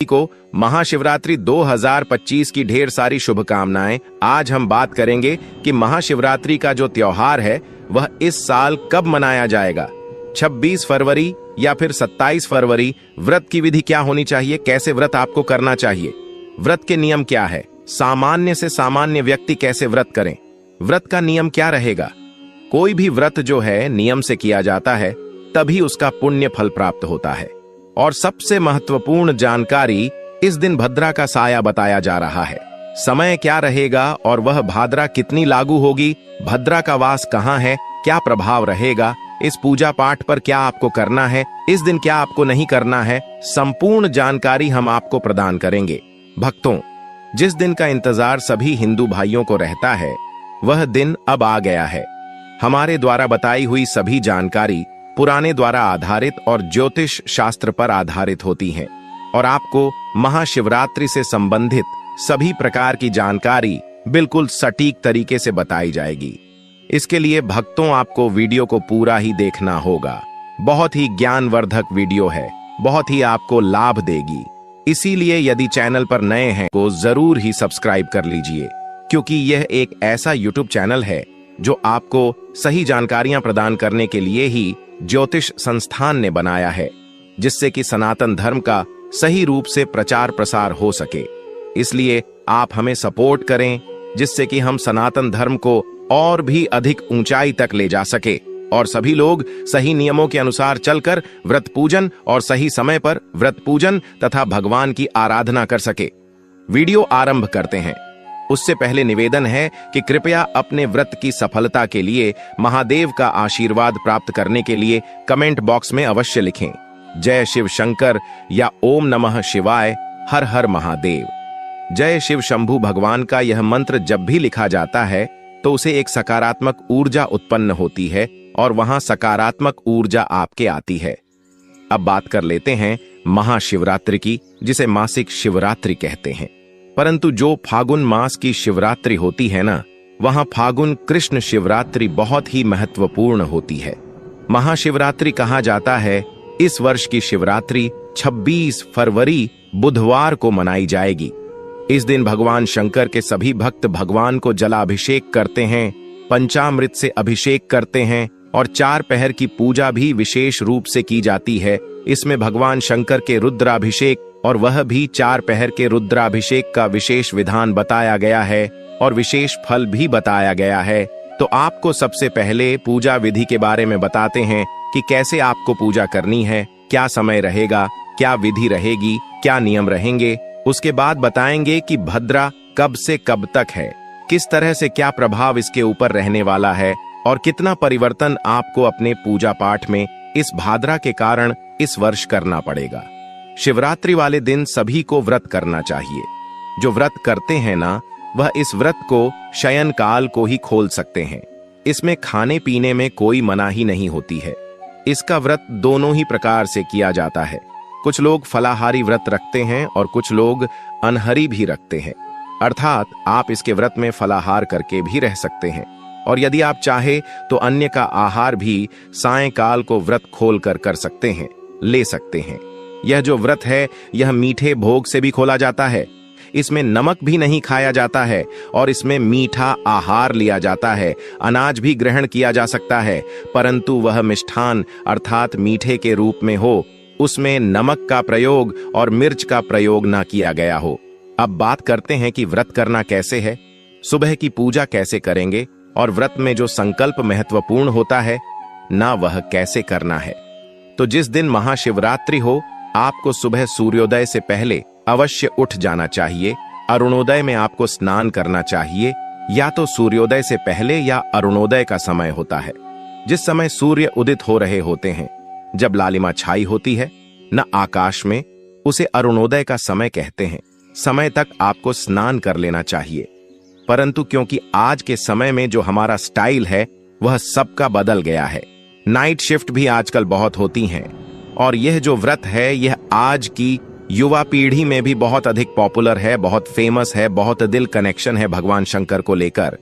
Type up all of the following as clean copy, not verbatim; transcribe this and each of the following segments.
को महाशिवरात्रि 2025 की ढेर सारी शुभकामनाएं। आज हम बात करेंगे कि महाशिवरात्रि का जो त्योहार है वह इस साल कब मनाया जाएगा, 26 फरवरी या फिर 27 फरवरी। व्रत की विधि क्या होनी चाहिए, कैसे व्रत आपको करना चाहिए, व्रत के नियम क्या है, सामान्य से सामान्य व्यक्ति कैसे व्रत करें, व्रत का नियम क्या रहेगा। कोई भी व्रत जो है नियम से किया जाता है तभी उसका पुण्य फल प्राप्त होता है। और सबसे महत्वपूर्ण जानकारी, इस दिन भद्रा का साया बताया जा रहा है। समय क्या रहेगा और वह भाद्रा कितनी लागू होगी, भद्रा का वास कहाँ है, क्या प्रभाव रहेगा, इस पूजा पाठ पर क्या आपको करना है, इस दिन क्या आपको नहीं करना है, संपूर्ण जानकारी हम आपको प्रदान करेंगे। भक्तों, जिस दिन का इंतजार सभी हिंदू भाइयों को रहता है वह दिन अब आ गया है। हमारे द्वारा बताई हुई सभी जानकारी पुराने द्वारा आधारित और ज्योतिष शास्त्र पर आधारित होती हैं और आपको महाशिवरात्रि से संबंधित सभी प्रकार की जानकारी बिल्कुल सटीक तरीके से बताई जाएगी। इसके लिए भक्तों आपको वीडियो को पूरा ही देखना होगा। बहुत ही ज्ञानवर्धक वीडियो है, बहुत ही आपको लाभ देगी। इसीलिए यदि चैनल पर नए हैं तो जरूर ही सब्सक्राइब कर लीजिए, क्योंकि यह एक ऐसा यूट्यूब चैनल है जो आपको सही जानकारियां प्रदान करने के लिए ही ज्योतिष संस्थान ने बनाया है, जिससे कि सनातन धर्म का सही रूप से प्रचार प्रसार हो सके। इसलिए आप हमें सपोर्ट करें, जिससे कि हम सनातन धर्म को और भी अधिक ऊंचाई तक ले जा सके और सभी लोग सही नियमों के अनुसार चलकर व्रत पूजन और सही समय पर व्रत पूजन तथा भगवान की आराधना कर सके। वीडियो आरंभ करते हैं। उससे पहले निवेदन है कि कृपया अपने व्रत की सफलता के लिए महादेव का आशीर्वाद प्राप्त करने के लिए कमेंट बॉक्स में अवश्य लिखें जय शिव शंकर या ओम नमः शिवाय, हर हर महादेव। जय शिव शंभू भगवान का यह मंत्र जब भी लिखा जाता है तो उसे एक सकारात्मक ऊर्जा उत्पन्न होती है और वहां सकारात्मक ऊर्जा आपके आती है। अब बात कर लेते हैं महाशिवरात्रि की, जिसे मासिक शिवरात्रि कहते हैं। परंतु जो फागुन मास की शिवरात्रि होती है ना, वहां फागुन कृष्ण शिवरात्रि बहुत ही महत्वपूर्ण होती है। महाशिवरात्रि कहा जाता है इस वर्ष की शिवरात्रि 26 फरवरी बुधवार को मनाई जाएगी। इस दिन भगवान शंकर के सभी भक्त भगवान को जलाभिषेक करते हैं, पंचामृत से अभिषेक करते हैं और 4 पहर की पूजा भी विशेष रूप से की जाती है। इसमें भगवान शंकर के रुद्राभिषेक और वह भी 4 पहर के रुद्राभिषेक का विशेष विधान बताया गया है और विशेष फल भी बताया गया है। तो आपको सबसे पहले पूजा विधि के बारे में बताते हैं कि कैसे आपको पूजा करनी है, क्या समय रहेगा, क्या विधि रहेगी, क्या नियम रहेंगे। उसके बाद बताएंगे कि भद्रा कब से कब तक है, किस तरह से क्या प्रभाव इसके ऊपर रहने वाला है और कितना परिवर्तन आपको अपने पूजा पाठ में इस भाद्रा के कारण इस वर्ष करना पड़ेगा। शिवरात्रि वाले दिन सभी को व्रत करना चाहिए। जो व्रत करते हैं ना, वह इस व्रत को शयन काल को ही खोल सकते हैं। इसमें खाने पीने में कोई मनाही नहीं होती है। इसका व्रत दोनों ही प्रकार से किया जाता है। कुछ लोग फलाहारी व्रत रखते हैं और कुछ लोग अनहरी भी रखते हैं, अर्थात आप इसके व्रत में फलाहार करके भी रह सकते हैं और यदि आप चाहे तो अन्य का आहार भी सायंकाल को व्रत खोल कर सकते हैं, ले सकते हैं। यह जो व्रत है यह मीठे भोग से भी खोला जाता है। इसमें नमक भी नहीं खाया जाता है और इसमें मीठा आहार लिया जाता है। अनाज भी ग्रहण किया जा सकता है, परंतु वह मिष्ठान अर्थात मीठे के रूप में हो, उसमें नमक का प्रयोग और मिर्च का प्रयोग ना किया गया हो। अब बात करते हैं कि व्रत करना कैसे है, सुबह की पूजा कैसे करेंगे और व्रत में जो संकल्प महत्वपूर्ण होता है ना, वह कैसे करना है। तो जिस दिन महाशिवरात्रि हो, आपको सुबह सूर्योदय से पहले अवश्य उठ जाना चाहिए। अरुणोदय में आपको स्नान करना चाहिए। या तो सूर्योदय से पहले या अरुणोदय का समय होता है, जिस समय सूर्य उदित हो रहे होते हैं, जब लालिमा छाई होती है न आकाश में, उसे अरुणोदय का समय कहते हैं। समय तक आपको स्नान कर लेना चाहिए। परंतु क्योंकि आज के समय में जो हमारा स्टाइल है वह सबका बदल गया है, नाइट शिफ्ट भी आजकल बहुत होती हैं और यह जो व्रत है यह आज की युवा पीढ़ी में भी बहुत अधिक पॉपुलर है, बहुत फेमस है, बहुत दिल कनेक्शन है भगवान शंकर को लेकर।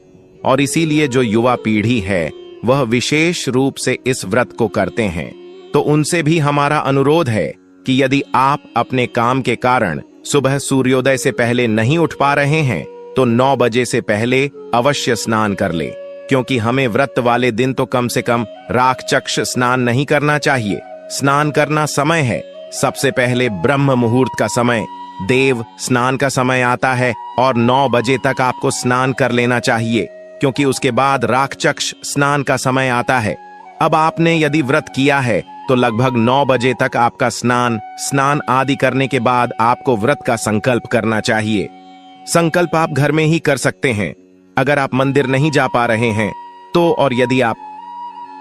और इसीलिए जो युवा पीढ़ी है वह विशेष रूप से इस व्रत को करते हैं। तो उनसे भी हमारा अनुरोध है कि यदि आप अपने काम के कारण सुबह सूर्योदय से पहले नहीं उठ पा रहे हैं तो 9 बजे से पहले अवश्य स्नान कर ले, क्योंकि हमें व्रत वाले दिन तो कम से कम राखचक्ष स्नान नहीं करना चाहिए। स्नान करना समय है, सबसे पहले ब्रह्म मुहूर्त का समय, देव स्नान का समय आता है और 9 बजे तक आपको स्नान कर लेना चाहिए, क्योंकि उसके बाद राखचक्ष स्नान का समय आता है। अब आपने यदि व्रत किया है तो लगभग 9 बजे तक आपका स्नान आदि करने के बाद आपको व्रत का संकल्प करना चाहिए। संकल्प आप घर में ही कर सकते हैं अगर आप मंदिर नहीं जा पा रहे हैं तो, और यदि आप,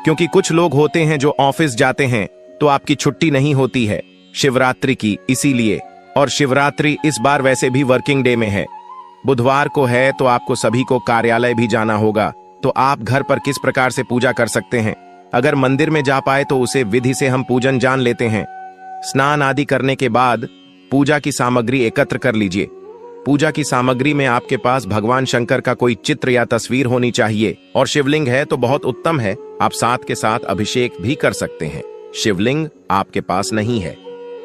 क्योंकि कुछ लोग होते हैं जो ऑफिस जाते हैं तो आपकी छुट्टी नहीं होती है शिवरात्रि की, इसीलिए, और शिवरात्रि इस बार वैसे भी वर्किंग डे में है, बुधवार को है, तो आपको सभी को कार्यालय भी जाना होगा। तो आप घर पर किस प्रकार से पूजा कर सकते हैं? अगर मंदिर में जा पाए तो उसे विधि से हम पूजन जान लेते हैं। स्नान आदि करने के बाद पूजा की सामग्री एकत्र कर लीजिए। पूजा की सामग्री में आपके पास भगवान शंकर का कोई चित्र या तस्वीर होनी चाहिए, और शिवलिंग है तो बहुत उत्तम है, आप साथ के साथ अभिषेक भी कर सकते हैं। शिवलिंग आपके पास नहीं है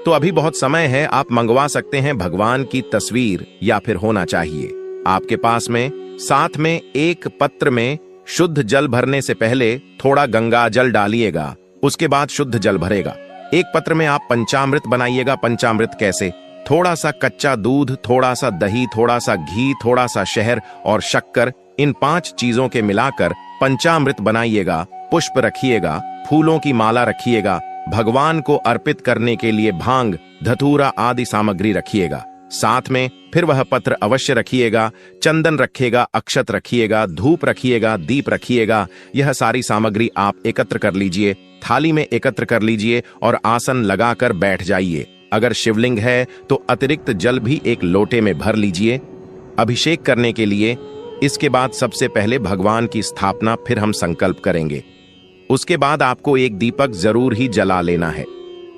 तो अभी बहुत समय है, आप मंगवा सकते हैं भगवान की तस्वीर, या फिर होना चाहिए आपके पास में। साथ में एक पत्र में शुद्ध जल भरने से पहले थोड़ा गंगा जल डालिएगा, उसके बाद शुद्ध जल भरेगा। एक पत्र में आप पंचामृत बनाइएगा। पंचामृत कैसे? थोड़ा सा कच्चा दूध, थोड़ा सा दही, थोड़ा सा घी, थोड़ा सा शहद और शक्कर, इन 5 चीजों के मिलाकर पंचामृत बनाइएगा। पुष्प रखिएगा, फूलों की माला रखिएगा, भगवान को अर्पित करने के लिए भांग, धतूरा आदि सामग्री रखिएगा। साथ में फिर वह पत्र अवश्य रखिएगा, चंदन रखिएगा, अक्षत रखिएगा, धूप रखिएगा, दीप रखिएगा। यह सारी सामग्री आप एकत्र कर लीजिए, थाली में एकत्र कर लीजिए और आसन लगाकर बैठ जाइए। अगर शिवलिंग है तो अतिरिक्त जल भी एक लोटे में भर लीजिए अभिषेक करने के लिए। इसके बाद सबसे पहले भगवान की स्थापना, फिर हम संकल्प करेंगे। उसके बाद आपको एक दीपक जरूर ही जला लेना है।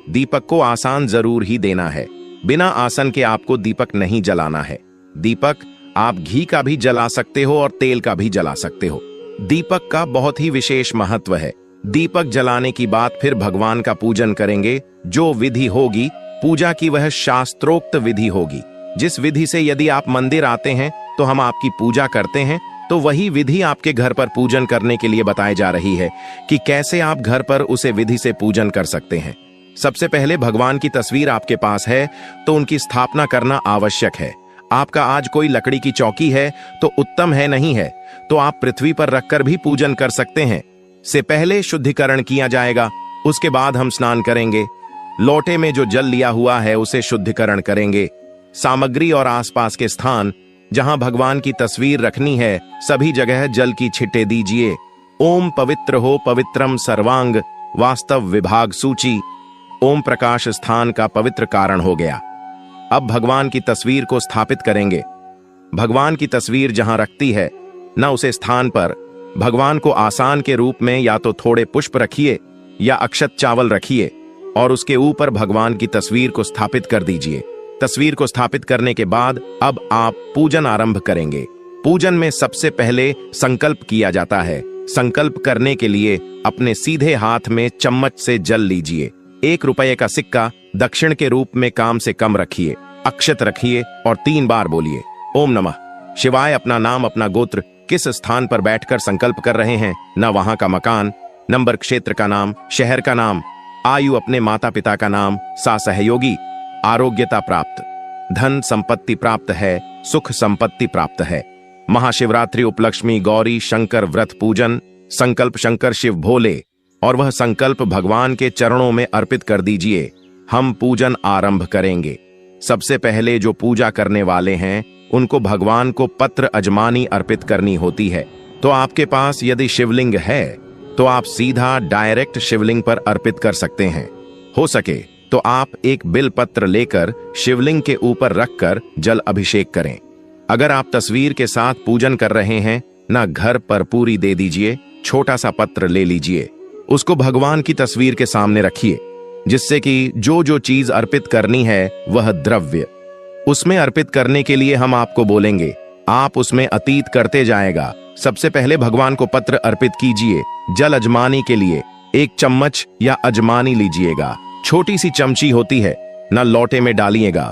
दीपक को आसान जरूर ही देना है, बिना आसन के आपको दीपक नहीं जलाना है। दीपक आप घी का भी जला सकते हो और तेल का भी जला सकते हो। दीपक का बहुत ही विशेष महत्व है। दीपक जलाने की बात फिर भगवान का पूजन करेंगे। जो विधि होगी पूजा की वह शास्त्रोक्त विधि होगी। जिस विधि से यदि आप मंदिर आते हैं तो हम आपकी पूजा करते हैं, तो वही विधि आपके घर पर पूजन करने के लिए बताई जा रही है कि कैसे आप घर पर उसे विधि से पूजन कर सकते हैं। सबसे पहले भगवान की तस्वीर आपके पास है तो उनकी स्थापना करना आवश्यक है। आपका आज कोई लकड़ी की चौकी है तो उत्तम है, नहीं है तो आप पृथ्वी पर रखकर भी पूजन कर सकते हैं। से पहले शुद्धिकरण किया जाएगा, उसके बाद हम स्नान करेंगे। लोटे में जो जल लिया हुआ है उसे शुद्धिकरण करेंगे। सामग्री और आसपास के स्थान जहां भगवान की तस्वीर रखनी है सभी जगह जल की छिटे दीजिए। ओम पवित्र हो पवित्रम सर्वांग वास्तव विभाग सूची। ओम प्रकाश स्थान का पवित्र कारण हो गया। अब भगवान की तस्वीर को स्थापित करेंगे। भगवान की तस्वीर जहां रखती है न उसे स्थान पर भगवान को आसान के रूप में या तो थोड़े पुष्प रखिए या अक्षत चावल रखिए और उसके ऊपर भगवान की तस्वीर को स्थापित कर दीजिए। तस्वीर को स्थापित करने के बाद अब आप पूजन आरंभ करेंगे। पूजन में सबसे पहले संकल्प किया जाता है। संकल्प करने के लिए अपने सीधे हाथ में चम्मच से जल लीजिए। 1 रुपये का सिक्का दक्षिण के रूप में कम से कम रखिए, अक्षत रखिए और 3 बार बोलिए ओम नमः शिवाय। अपना नाम, अपना गोत्र, किस स्थान पर बैठकर संकल्प कर रहे हैं, न वहां का मकान, नंबर, क्षेत्र का नाम, शहर का नाम, आयु, अपने माता पिता का नाम, सहयोगी, आरोग्यता प्राप्त, धन संपत्ति प्राप्त है, सुख संपत्ति प्राप्त है। महाशिवरात्रि उपलक्ष्मी गौरी शंकर व्रत पूजन। संकल्प शंकर शिव भोले, और वह संकल्प भगवान के चरणों में अर्पित कर दीजिए। हम पूजन आरंभ करेंगे। सबसे पहले जो पूजा करने वाले हैं उनको भगवान को पत्र अजमानी अर्पित करनी होती है। तो आपके पास यदि शिवलिंग है तो आप सीधा डायरेक्ट शिवलिंग पर अर्पित कर सकते हैं। हो सके तो आप एक बिल पत्र लेकर शिवलिंग के ऊपर रखकर जल अभिषेक करें। अगर आप तस्वीर के साथ पूजन कर रहे हैं ना, घर पर पूरी दे दीजिए। छोटा सा पत्र ले लीजिए, उसको भगवान की तस्वीर के सामने रखिए, जिससे कि जो जो चीज अर्पित करनी है वह द्रव्य उसमें अर्पित करने के लिए हम आपको बोलेंगे, आप उसमें अतीत करते जाएगा। सबसे पहले भगवान को पत्र अर्पित कीजिए। जल अजमानी के लिए 1 चम्मच या अजमानी लीजिएगा। छोटी सी चमची होती है, न लोटे में डालिएगा,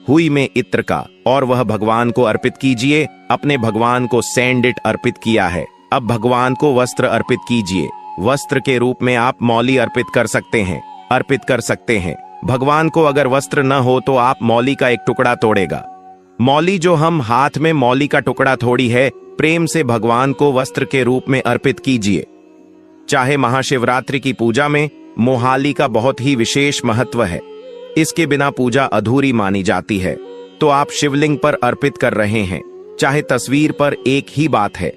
हुई में इत्र का, और वह भगवान को अर्पित कीजिए। अपने भगवान को सैंडिट अर्पित किया है, अब भगवान को वस्त्र अर्पित कीजिए। वस्त्र के रूप में आप मौली अर्पित कर सकते हैं। भगवान को अगर वस्त्र न हो तो आप मौली का एक टुकड़ा तोड़ेगा। मौली जो हम हाथ में मौली का टुकड़ा तोड़ी है, प्रेम से भगवान को वस्त्र के रूप में अर्पित कीजिए। चाहे महाशिवरात्रि की पूजा में मोहाली का बहुत ही विशेष महत्व है, इसके बिना पूजा अधूरी मानी जाती है। तो आप शिवलिंग पर अर्पित कर रहे हैं, चाहे तस्वीर पर, एक ही बात है।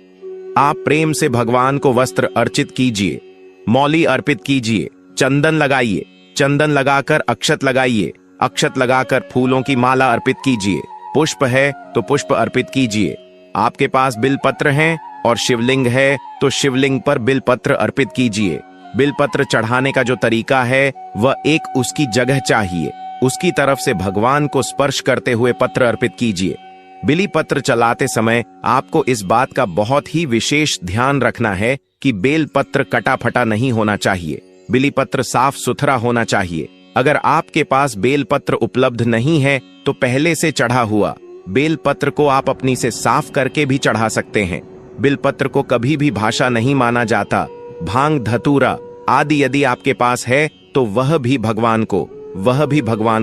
आप प्रेम से भगवान को वस्त्र अर्चित कीजिए, मौली अर्पित कीजिए, चंदन लगाइए, चंदन लगाकर अक्षत लगाइए, अक्षत लगाकर फूलों की माला अर्पित कीजिए। पुष्प है तो पुष्प अर्पित कीजिए। आपके पास बिलपत्र हैं और शिवलिंग है तो शिवलिंग पर बिलपत्र अर्पित कीजिए। बिलपत्र चढ़ाने का जो तरीका है वह एक उसकी जगह चाहिए, उसकी तरफ से भगवान को स्पर्श करते हुए पत्र अर्पित कीजिए। बिली पत्र चलाते समय आपको इस बात का बहुत ही विशेष ध्यान रखना है कि बेल पत्र कटा फटा नहीं होना चाहिए, बिली पत्र साफ सुथरा होना चाहिए। अगर आपके पास बेल पत्र उपलब्ध नहीं है तो पहले से चढ़ा हुआ बेल पत्र को आप अपनी से साफ करके भी चढ़ा सकते हैं। बिल पत्र को कभी भी भाषा नहीं माना जाता। भांग, धतूरा आदि यदि आपके पास है तो वह भी भगवान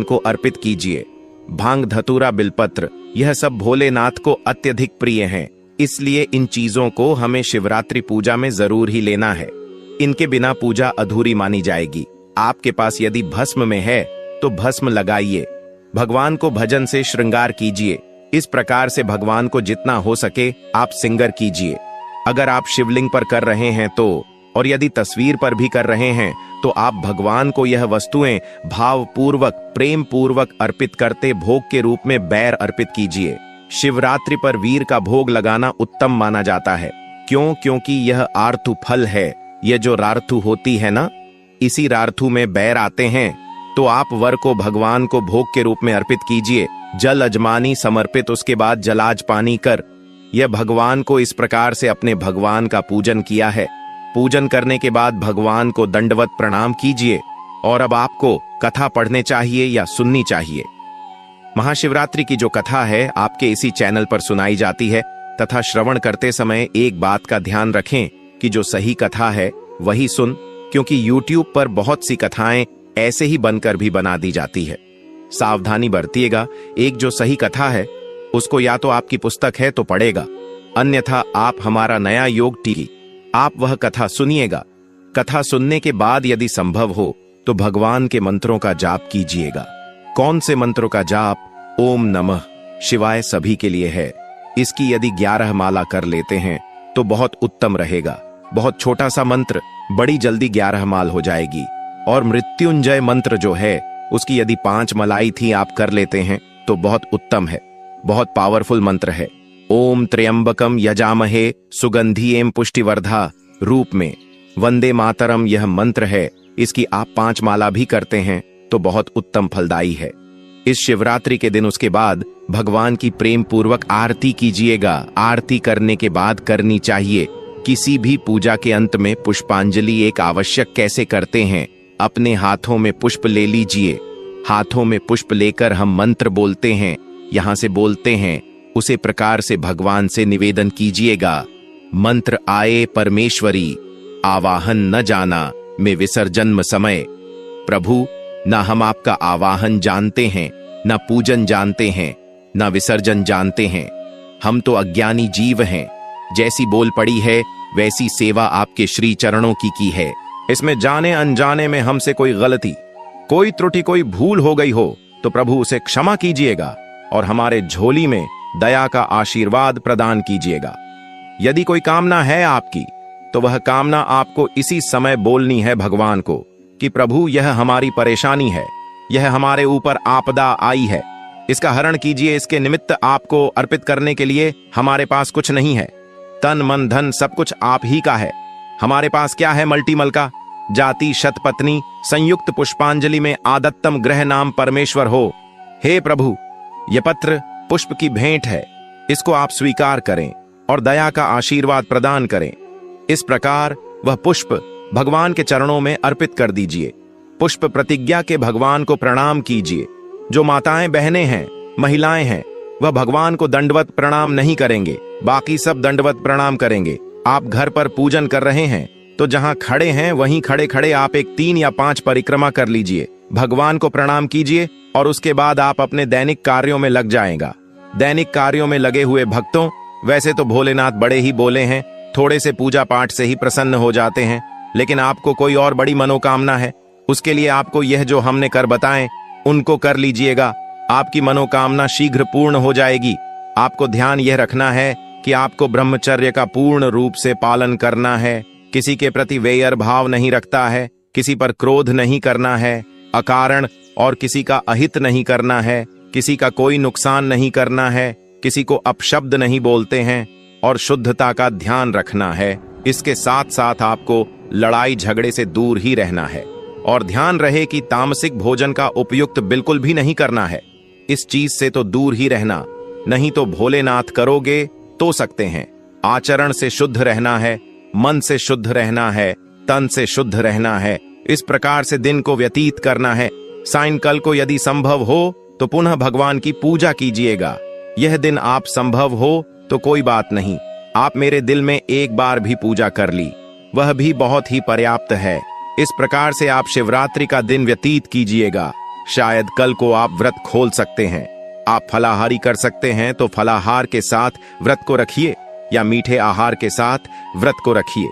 को अर्पित कीजिए। भांग, धतूरा, बिलपत्र यह सब भोलेनाथ को अत्यधिक प्रिय हैं, इसलिए इन चीजों को हमें शिवरात्रि पूजा में जरूर ही लेना है। इनके बिना पूजा अधूरी मानी जाएगी। आपके पास यदि भस्म में है तो भस्म लगाइए। भगवान को भजन से श्रृंगार कीजिए। इस प्रकार से भगवान को जितना हो सके आप सिंगर कीजिए। अगर आप शिवलिंग पर कर रहे हैं तो, और यदि तस्वीर पर भी कर रहे हैं तो आप भगवान को यह वस्तुएं भावपूर्वक, प्रेम पूर्वक अर्पित करते भोग के रूप में बैर अर्पित कीजिए। शिवरात्रि पर वीर का भोग लगाना उत्तम माना जाता है। क्योंकि यह आर्थु फल है। यह जो रार्थु होती है ना, इसी रार्थु में बैर आते हैं। तो आप वर को भगवान को भोग के रूप में अर्पित कीजिए। जल अजमानी समर्पित, उसके बाद जलाज पानी कर। यह भगवान को इस प्रकार से अपने भगवान का पूजन किया है। पूजन करने के बाद भगवान को दंडवत प्रणाम कीजिए। और अब आपको कथा पढ़ने चाहिए या सुननी चाहिए। महाशिवरात्रि की जो कथा है आपके इसी चैनल पर सुनाई जाती है, तथा श्रवण करते समय एक बात का ध्यान रखें कि जो सही कथा है वही सुन, क्योंकि YouTube पर बहुत सी कथाएं ऐसे ही बनकर भी बना दी जाती है। सावधानी बरतिएगा। एक जो सही कथा है उसको या तो आपकी पुस्तक है तो पढ़ेगा, अन्यथा आप हमारा नया योग टीवी आप वह कथा सुनिएगा। कथा सुनने के बाद यदि संभव हो तो भगवान के मंत्रों का जाप कीजिएगा। कौन से मंत्रों का जाप? ओम नमः शिवाय सभी के लिए है। इसकी यदि 11 माला कर लेते हैं तो बहुत उत्तम रहेगा। बहुत छोटा सा मंत्र, बड़ी जल्दी 11 माल हो जाएगी। और मृत्युंजय मंत्र जो है उसकी यदि 5 मलाई थी आप कर लेते हैं तो बहुत उत्तम है, बहुत पावरफुल मंत्र है। ओम त्र्यंबकम यजामहे सुगंधिएम पुष्टिवर्धा रूप में वंदे मातरम यह मंत्र है। इसकी आप 5 माला भी करते हैं तो बहुत उत्तम फलदायी है। इस शिवरात्रि के दिन उसके बाद भगवान की प्रेम पूर्वक आरती कीजिएगा। आरती करने के बाद करनी चाहिए। किसी भी पूजा के अंत में पुष्पांजलि एक आवश्यक कैसे करते हैं? अपने हाथों में पुष्प ले लीजिए। हाथों में पुष्प लेकर हम मंत्र बोलते हैं, यहां से बोलते हैं, उसे प्रकार से भगवान से निवेदन कीजिएगा। मंत्र आए परमेश्वरी, आवाहन न जाना में विसर्जन समय। प्रभु, न हम आपका आवाहन जानते हैं, न पूजन जानते हैं, न विसर्जन जानते हैं। हम तो अज्ञानी जीव हैं। जैसी बोल पड़ी है वैसी सेवा आपके श्री चरणों की है। इसमें जाने अनजाने में हमसे कोई गलती, कोई त्रुटि, कोई भूल हो गई हो तो प्रभु उसे क्षमा कीजिएगा और हमारे झोली में दया का आशीर्वाद प्रदान कीजिएगा। यदि कोई कामना है आपकी तो वह कामना आपको इसी समय बोलनी है भगवान को कि प्रभु यह हमारी परेशानी है, यह हमारे ऊपर आपदा आई है, इसका हरण कीजिए। इसके निमित्त आपको अर्पित करने के लिए हमारे पास कुछ नहीं है। तन मन धन सब कुछ आप ही का है। हमारे पास क्या है? मल्टीमल का जाति शतपत्नी संयुक्त पुष्पांजलि में आदत्तम ग्रह नाम परमेश्वर हो। हे प्रभु, यह पत्र पुष्प की भेंट है, इसको आप स्वीकार करें और दया का आशीर्वाद प्रदान करें। इस प्रकार वह पुष्प भगवान के चरणों में अर्पित कर दीजिए। पुष्प प्रतिज्ञा के भगवान को प्रणाम कीजिए। जो माताएं बहनें हैं महिलाएं हैं वह भगवान को दंडवत प्रणाम नहीं करेंगे, बाकी सब दंडवत प्रणाम करेंगे। आप घर पर पूजन कर रहे हैं तो जहां खड़े हैं वहीं खड़े खड़े आप एक 3 या 5 परिक्रमा कर लीजिए, भगवान को प्रणाम कीजिए और उसके बाद आप अपने दैनिक कार्यों में लग जाएगा। दैनिक कार्यों में लगे हुए भक्तों, वैसे तो भोलेनाथ बड़े ही बोले हैं, थोड़े से पूजा पाठ से ही प्रसन्न हो जाते हैं, लेकिन आपको कोई और बड़ी मनोकामना है, उसके लिए आपको यह जो हमने कर बताएं उनको कर लीजिएगा। आपकी मनोकामना शीघ्र पूर्ण हो जाएगी। आपको ध्यान यह रखना है कि आपको ब्रह्मचर्य का पूर्ण रूप से पालन करना है, किसी के प्रति वैर भाव नहीं रखता है, किसी पर क्रोध नहीं करना है, अकारण और किसी का अहित नहीं करना है, किसी का कोई नुकसान नहीं करना है, किसी को अपशब्द नहीं बोलते हैं और शुद्धता का ध्यान रखना है। इसके साथ साथ आपको लड़ाई झगड़े से दूर ही रहना है और ध्यान रहे कि तामसिक भोजन का उपयुक्त बिल्कुल भी नहीं करना है। इस चीज से तो दूर ही रहना, नहीं तो भोलेनाथ करोगे तो सकते हैं। आचरण से शुद्ध रहना है, मन से शुद्ध रहना है, तन से शुद्ध रहना है। इस प्रकार से दिन को व्यतीत करना है। सायंकाल को यदि संभव हो तो पुनः भगवान की पूजा कीजिएगा। यह दिन आप संभव हो तो कोई बात नहीं, आप मेरे दिल में एक बार भी पूजा कर ली, वह भी बहुत ही पर्याप्त है। इस प्रकार से आप शिवरात्रि का दिन व्यतीत कीजिएगा। शायद कल को आप व्रत खोल सकते हैं। आप फलाहारी कर सकते हैं तो फलाहार के साथ व्रत को रखिए या मीठे आहार के साथ व्रत को रखिए।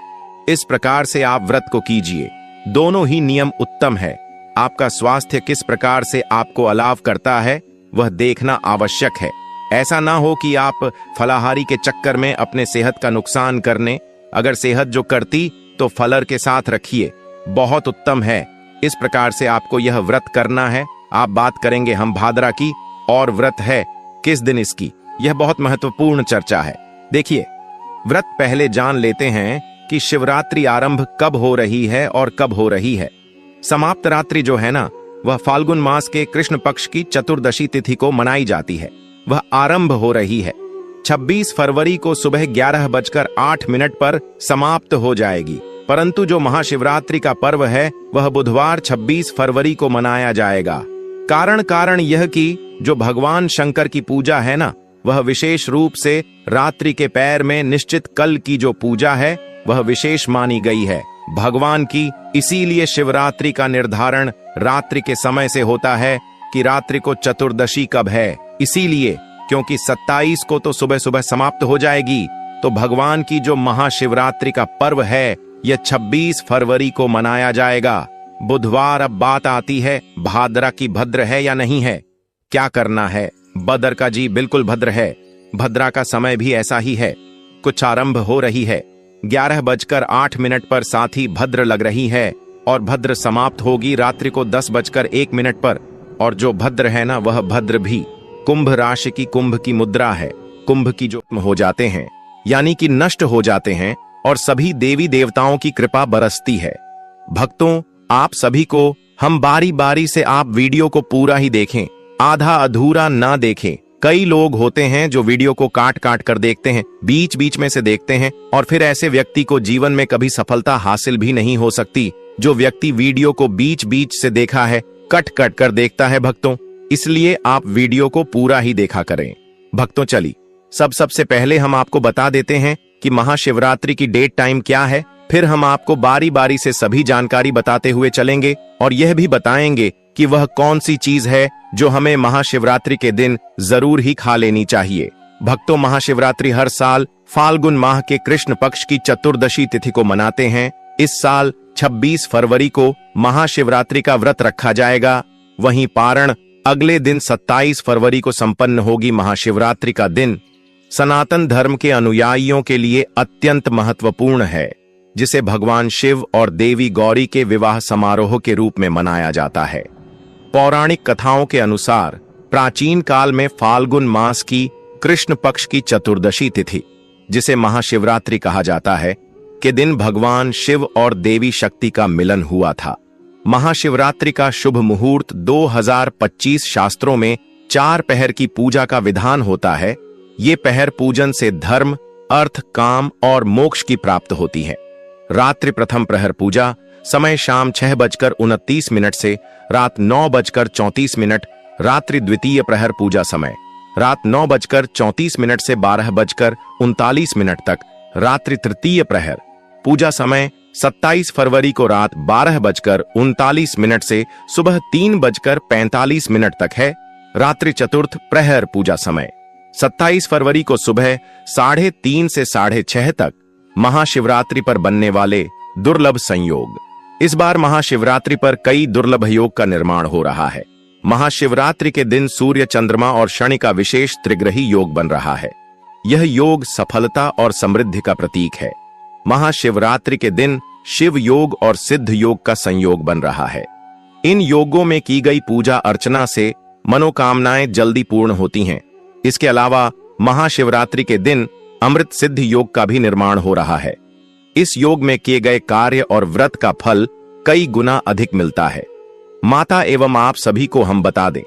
इस प्रकार से आप व्रत को कीजिए। दोनों ही नियम उत्तम है। आपका स्वास्थ्य किस प्रकार से आपको अलाव करता है वह देखना आवश्यक है। ऐसा ना हो कि आप फलाहारी के चक्कर में अपने सेहत का नुकसान करने, अगर सेहत जो करती तो फलर के साथ रखिए, बहुत उत्तम है। इस प्रकार से आपको यह व्रत करना है। आप बात करेंगे हम भाद्रा की, और व्रत है किस दिन इसकी, यह बहुत महत्वपूर्ण चर्चा है। देखिए, व्रत पहले जान लेते हैं कि शिवरात्रि आरंभ कब हो रही है और कब हो रही है। समाप्त रात्रि जो है ना, वह फाल्गुन मास के कृष्ण पक्ष की चतुर्दशी तिथि को मनाई जाती है। वह आरंभ हो रही है 26 फरवरी को सुबह 11:08 पर समाप्त हो जाएगी। परंतु जो महाशिवरात्रि का पर्व है वह बुधवार 26 फरवरी को मनाया जाएगा। कारण यह कि जो भगवान शंकर की पूजा है ना, वह विशेष रूप से रात्रि के पैर में निश्चित कल की जो पूजा है वह विशेष मानी गई है भगवान की। इसीलिए शिवरात्रि का निर्धारण रात्रि के समय से होता है कि रात्रि को चतुर्दशी कब है। इसीलिए क्योंकि 27 को तो सुबह सुबह समाप्त हो जाएगी, तो भगवान की जो महाशिवरात्रि का पर्व है यह 26 फरवरी को मनाया जाएगा। बुधवार। अब बात आती है भाद्रा की, भद्र है या नहीं है, क्या करना है। बदर का जी बिल्कुल भद्र है। भद्रा का समय भी ऐसा ही है, कुछ आरंभ हो रही है 11:08 पर, साथ ही भद्र लग रही है और भद्र समाप्त होगी रात्रि को 10:01 पर। और जो भद्र है ना, वह भद्र भी कुंभ राशि की, कुंभ की मुद्रा है। कुंभ की जो हो जाते हैं यानी कि नष्ट हो जाते हैं और सभी देवी देवताओं की कृपा बरसती है। भक्तों, आप सभी को हम बारी बारी से आप वीडियो को पूरा ही देखें, आधा अधूरा ना देखें। कई लोग होते हैं जो वीडियो को काट काट कर देखते हैं, बीच बीच में से देखते हैं, और फिर ऐसे व्यक्ति को जीवन में कभी सफलता हासिल भी नहीं हो सकती। जो व्यक्ति वीडियो को बीच बीच से देखा है, कट कट कर देखता है भक्तों, इसलिए आप वीडियो को पूरा ही देखा करें। भक्तों, चलिए सबसे पहले हम आपको बता देते हैं कि महाशिवरात्रि की डेट टाइम क्या है। फिर हम आपको बारी बारी से सभी जानकारी बताते हुए चलेंगे और यह भी बताएंगे कि वह कौन सी चीज है जो हमें महाशिवरात्रि के दिन जरूर ही खा लेनी चाहिए। भक्तों, महाशिवरात्रि हर साल फाल्गुन माह के कृष्ण पक्ष की चतुर्दशी तिथि को मनाते हैं। इस साल 26 फरवरी को महाशिवरात्रि का व्रत रखा जाएगा। वहीं पारण अगले दिन 27 फरवरी को संपन्न होगी। महाशिवरात्रि का दिन सनातन धर्म के अनुयायियों के लिए अत्यंत महत्वपूर्ण है, जिसे भगवान शिव और देवी गौरी के विवाह समारोह के रूप में मनाया जाता है। पौराणिक कथाओं के अनुसार प्राचीन काल में फाल्गुन मास की कृष्ण पक्ष की चतुर्दशी तिथि, जिसे महाशिवरात्रि कहा जाता है, के दिन भगवान शिव और देवी शक्ति का मिलन हुआ था। महाशिवरात्रि का शुभ मुहूर्त 2025 शास्त्रों में 4 पहर की पूजा का विधान होता है। ये पहर पूजन से धर्म, अर्थ, काम और मोक्ष की प्राप्त होती है। रात्रि प्रथम प्रहर पूजा समय शाम 6:29 से रात 9:34, रात्रि द्वितीय प्रहर पूजा समय रात 9:34 से 12:39 तक। रात्रि तृतीय प्रहर पूजा समय 27 फरवरी को रात 12:39 से सुबह 3:45 तक है। रात्रि चतुर्थ प्रहर पूजा समय 27 फरवरी को सुबह 3:30 से 6:30 तक। महाशिवरात्रि पर बनने वाले दुर्लभ संयोग। इस बार महाशिवरात्रि पर कई दुर्लभ योग का निर्माण हो रहा है। महाशिवरात्रि के दिन सूर्य, चंद्रमा और शनि का विशेष त्रिग्रही योग बन रहा है। यह योग सफलता और समृद्धि का प्रतीक है। महाशिवरात्रि के दिन शिव योग और सिद्ध योग का संयोग बन रहा है। इन योगों में की गई पूजा अर्चना से मनोकामनाएं जल्दी पूर्ण होती हैं। इसके अलावा महाशिवरात्रि के दिन अमृत सिद्ध योग का भी निर्माण हो रहा है। इस योग में किए गए कार्य और व्रत का फल कई गुना अधिक मिलता है। माता एवं आप सभी को हम बता दें,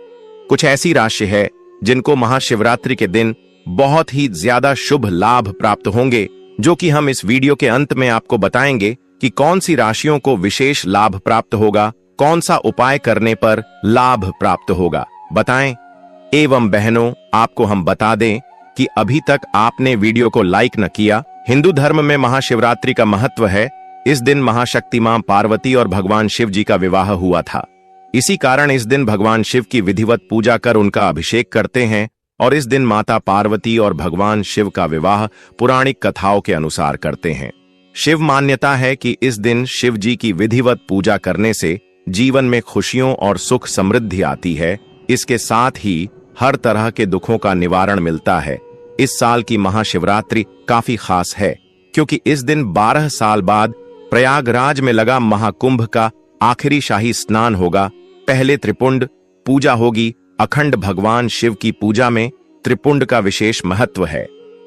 कुछ ऐसी राशि है जिनको महाशिवरात्रि के दिन बहुत ही ज्यादा शुभ लाभ प्राप्त होंगे, जो कि हम इस वीडियो के अंत में आपको बताएंगे कि कौन सी राशियों को विशेष लाभ प्राप्त होगा, कौन सा उपाय करने पर लाभ प्राप्त होगा, बताएं। एवं बहनों, आपको हम बता दें कि अभी तक आपने वीडियो को लाइक न किया। हिंदू धर्म में महाशिवरात्रि का महत्व है। इस दिन महाशक्ति मां पार्वती और भगवान शिव जी का विवाह हुआ था। इसी कारण इस दिन भगवान शिव की विधिवत पूजा कर उनका अभिषेक करते हैं और इस दिन माता पार्वती और भगवान शिव का विवाह पौराणिक कथाओं के अनुसार करते हैं। शिव मान्यता है कि इस दिन शिव जी की विधिवत पूजा करने से जीवन में खुशियों और सुख समृद्धि आती है। इसके साथ ही हर तरह के दुखों का निवारण मिलता है। इस साल की महाशिवरात्रि काफी खास है क्योंकि इस दिन 12 साल बाद प्रयागराज में लगा महाकुंभ का आखिरी शाही स्नान होगा। पहले त्रिपुंड पूजा होगी। अखंड भगवान शिव की पूजा में त्रिपुंड का विशेष महत्व है।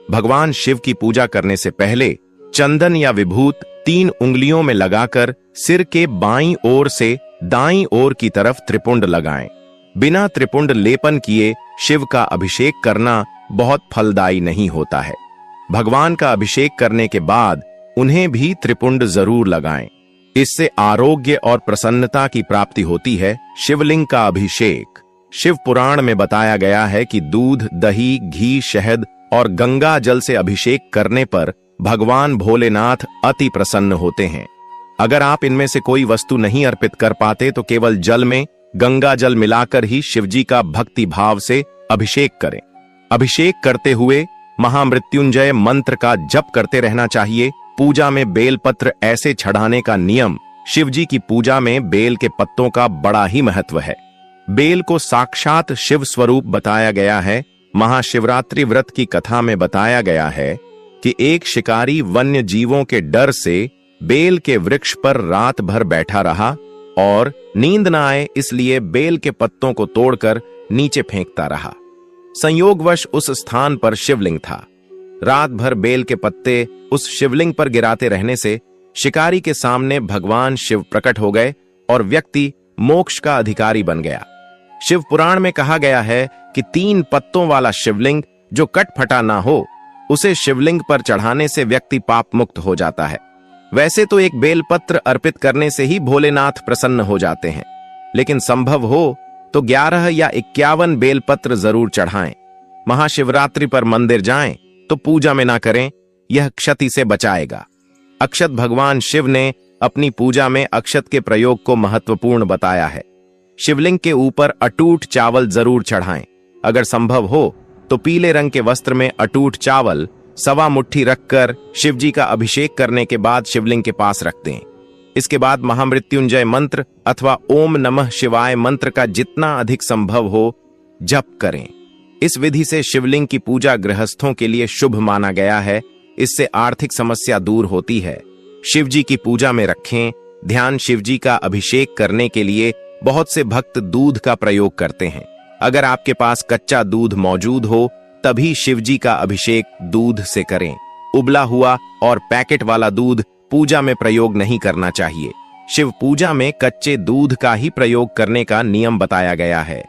भगवान शिव की पूजा करने से पहले चंदन या विभूत 3 उंगलियों में लगाकर सिर के बाईं ओर से दाईं ओर की तरफ त्रिपुंड लगाएं। बिना त्रिपुंड लेपन किए शिव का अभिषेक करना बहुत फलदायी नहीं होता है। भगवान का अभिषेक करने के बाद उन्हें भी त्रिपुंड जरूर लगाएं। इससे आरोग्य और प्रसन्नता की प्राप्ति होती है। शिवलिंग का अभिषेक। शिव पुराण में बताया गया है कि दूध, दही, घी, शहद और गंगा जल से अभिषेक करने पर भगवान भोलेनाथ अति प्रसन्न होते हैं। अगर आप इनमें से कोई वस्तु नहीं अर्पित कर पाते तो केवल जल में गंगा जल मिलाकर ही शिवजी का भक्ति भाव से अभिषेक करें। अभिषेक करते हुए महामृत्युंजय मंत्र का जप करते रहना चाहिए। पूजा में बेलपत्र ऐसे चढ़ाने का नियम। शिवजी की पूजा में बेल के पत्तों का बड़ा ही महत्व है। बेल को साक्षात शिव स्वरूप बताया गया है। महाशिवरात्रि व्रत की कथा में बताया गया है कि एक शिकारी वन्य जीवों के डर से बेल के वृक्ष पर रात भर बैठा रहा और नींद न आए इसलिए बेल के पत्तों को तोड़कर नीचे फेंकता रहा। संयोगवश उस स्थान पर शिवलिंग था। रात भर बेल के पत्ते उस शिवलिंग पर गिराते रहने से शिकारी के सामने भगवान शिव प्रकट हो गए और व्यक्ति मोक्ष का अधिकारी बन गया। शिव पुराण में कहा गया है कि 3 पत्तों वाला शिवलिंग जो कटफटा ना हो, उसे शिवलिंग पर चढ़ाने से व्यक्ति पाप मुक्त हो जाता है। वैसे तो एक बेलपत्र अर्पित करने से ही भोलेनाथ प्रसन्न हो जाते हैं, लेकिन संभव हो तो 11 या 51 बेलपत्र जरूर चढ़ाएं। महाशिवरात्रि पर मंदिर जाएं तो पूजा में ना करें, यह क्षति से बचाएगा। अक्षत भगवान शिव ने अपनी पूजा में अक्षत के प्रयोग को महत्वपूर्ण बताया है। शिवलिंग के ऊपर अटूट चावल जरूर चढ़ाएं। अगर संभव हो तो पीले रंग के वस्त्र में अटूट चावल 1.25 मुट्ठी रखकर शिवजी का अभिषेक करने के बाद शिवलिंग के पास रख दें। इसके बाद महामृत्युंजय मंत्र अथवा ओम नमः शिवाय मंत्र का जितना अधिक संभव हो जप करें। इस विधि से शिवलिंग की पूजा गृहस्थों के लिए शुभ माना गया है। इससे आर्थिक समस्या दूर होती है। शिवजी की पूजा में रखें ध्यान। शिवजी का अभिषेक करने के लिए बहुत से भक्त दूध का प्रयोग करते हैं। अगर आपके पास कच्चा दूध मौजूद हो तभी शिवजी का अभिषेक दूध से करें। उबला हुआ और पैकेट वाला दूध पूजा में प्रयोग नहीं करना चाहिए। शिव पूजा में कच्चे दूध का ही प्रयोग करने का नियम बताया गया है।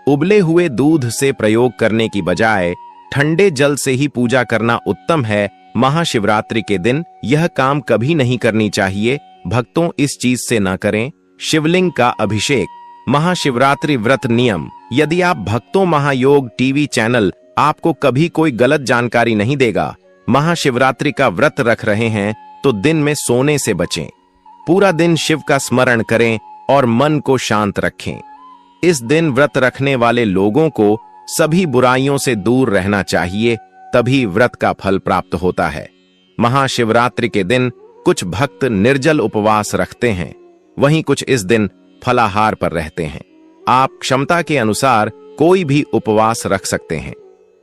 उबले हुए दूध से प्रयोग करने की बजाय ठंडे जल से ही पूजा करना उत्तम है। महाशिवरात्रि के दिन यह काम कभी नहीं करनी चाहिए। भक्तों इस चीज से न करें। शिवलिंग का अभिषेक महाशिवरात्रि व्रत नियम। यदि आप भक्तों महायोग टीवी चैनल आपको कभी कोई गलत जानकारी नहीं देगा। महाशिवरात्रि का व्रत रख रहे हैं तो दिन में सोने से बचें। पूरा दिन शिव का स्मरण करें और मन को शांत रखें। इस दिन व्रत रखने वाले लोगों को सभी बुराइयों से दूर रहना चाहिए, तभी व्रत का फल प्राप्त होता है। महाशिवरात्रि के दिन कुछ भक्त निर्जल उपवास रखते हैं, वहीं कुछ इस दिन फलाहार पर रहते हैं। आप क्षमता के अनुसार कोई भी उपवास रख सकते हैं।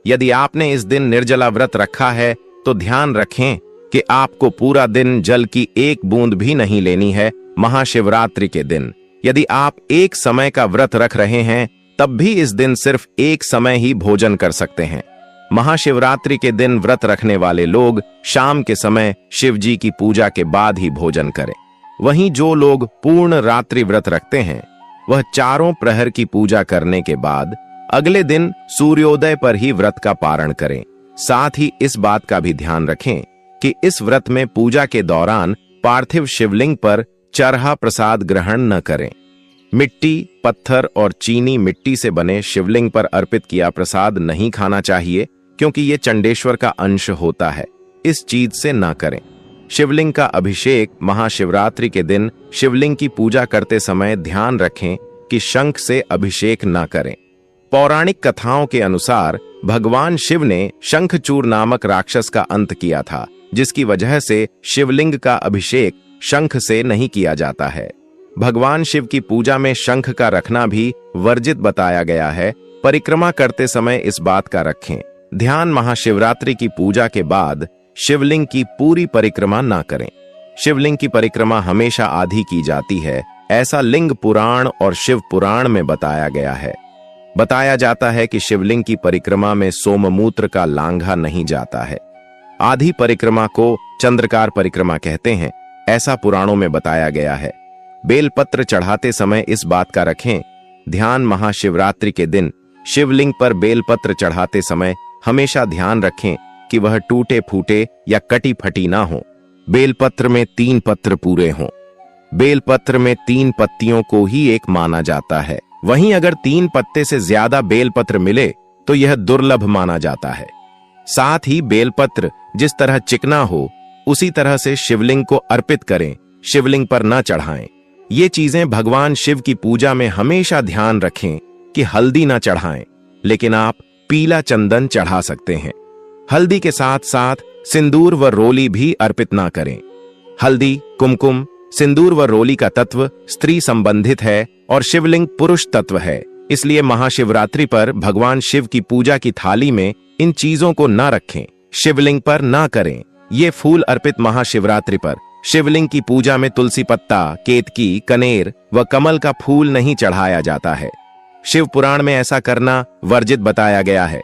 यदि आपने इस दिन निर्जला व्रत रखा है तो ध्यान रखें कि आपको पूरा दिन जल की एक बूंद भी नहीं लेनी है। महाशिवरात्रि के दिन यदि आप एक समय का व्रत रख रहे हैं तब भी इस दिन सिर्फ एक समय ही भोजन कर सकते हैं। महाशिवरात्रि के दिन व्रत रखने वाले लोग शाम के समय शिव जी की पूजा के बाद ही भोजन करें। वहीं जो लोग पूर्ण रात्रि व्रत रखते हैं वह चारों प्रहर की पूजा करने के बाद अगले दिन सूर्योदय पर ही व्रत का पारण करें। साथ ही इस बात का भी ध्यान रखें कि इस व्रत में पूजा के दौरान पार्थिव शिवलिंग पर चरहा प्रसाद ग्रहण न करें। मिट्टी, पत्थर और चीनी मिट्टी से बने शिवलिंग पर अर्पित किया प्रसाद नहीं खाना चाहिए, क्योंकि ये चंडेश्वर का अंश होता है। इस चीज से ना करें। शिवलिंग का अभिषेक महाशिवरात्रि के दिन शिवलिंग की पूजा करते समय ध्यान रखें कि शंख से अभिषेक ना करें। पौराणिक कथाओं के अनुसार भगवान शिव ने शंखचूर नामक राक्षस का अंत किया था, जिसकी वजह से शिवलिंग का अभिषेक शंख से नहीं किया जाता है। भगवान शिव की पूजा में शंख का रखना भी वर्जित बताया गया है। परिक्रमा करते समय इस बात का रखें ध्यान। महाशिवरात्रि की पूजा के बाद शिवलिंग की पूरी परिक्रमा ना करें। शिवलिंग की परिक्रमा हमेशा आधी की जाती है, ऐसा लिंग पुराण और शिव पुराण में बताया गया है। बताया जाता है कि शिवलिंग की परिक्रमा में सोममूत्र का लांघा नहीं जाता है। आधी परिक्रमा को चंद्रकार परिक्रमा कहते हैं, ऐसा पुराणों में बताया गया है। बेलपत्र चढ़ाते समय इस बात का रखें ध्यान। महाशिवरात्रि के दिन शिवलिंग पर बेलपत्र चढ़ाते समय हमेशा ध्यान रखें कि वह टूटे फूटे या कटी फटी ना हो। बेलपत्र में 3 पत्र पूरे हों। बेलपत्र में 3 पत्तियों को ही एक माना जाता है। वहीं अगर 3 पत्ते से ज्यादा बेलपत्र मिले तो यह दुर्लभ माना जाता है। साथ ही बेलपत्र जिस तरह चिकना हो उसी तरह से शिवलिंग को अर्पित करें, शिवलिंग पर न चढ़ाएं। ये चीजें भगवान शिव की पूजा में हमेशा ध्यान रखें कि हल्दी न चढ़ाएं, लेकिन आप पीला चंदन चढ़ा सकते हैं। हल्दी के साथ साथ सिंदूर व रोली भी अर्पित ना करें। हल्दी, कुमकुम, सिंदूर व रोली का तत्व स्त्री संबंधित है और शिवलिंग पुरुष तत्व है। इसलिए महाशिवरात्रि पर भगवान शिव की पूजा की थाली में इन चीजों को न रखें, शिवलिंग पर ना करें। ये फूल अर्पित महाशिवरात्रि पर शिवलिंग की पूजा में तुलसी पत्ता, केतकी, कनेर व कमल का फूल नहीं चढ़ाया जाता है। शिव पुराण में ऐसा करना वर्जित बताया गया है।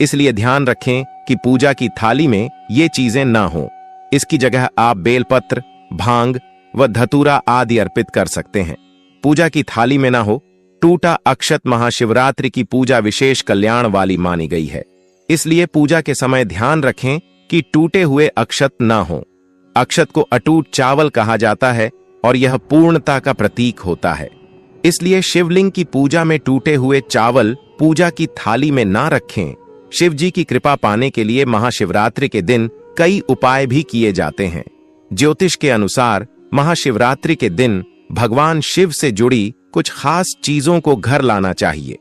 इसलिए ध्यान रखें कि पूजा की थाली में ये चीजें ना हो। इसकी जगह आप बेलपत्र, भांग व धतूरा आदि अर्पित कर सकते हैं। पूजा की थाली में ना हो टूटा अक्षत महाशिवरात्रि की पूजा विशेष कल्याण वाली मानी गई है। इसलिए पूजा के समय ध्यान रखें कि टूटे हुए अक्षत ना हो। अक्षत को अटूट चावल कहा जाता है और यह पूर्णता का प्रतीक होता है। इसलिए शिवलिंग की पूजा में टूटे हुए चावल पूजा की थाली में ना रखें। शिव जी की कृपा पाने के लिए महाशिवरात्रि के दिन कई उपाय भी किए जाते हैं। ज्योतिष के अनुसार महाशिवरात्रि के दिन भगवान शिव से जुड़ी कुछ खास चीजों को घर लाना चाहिए।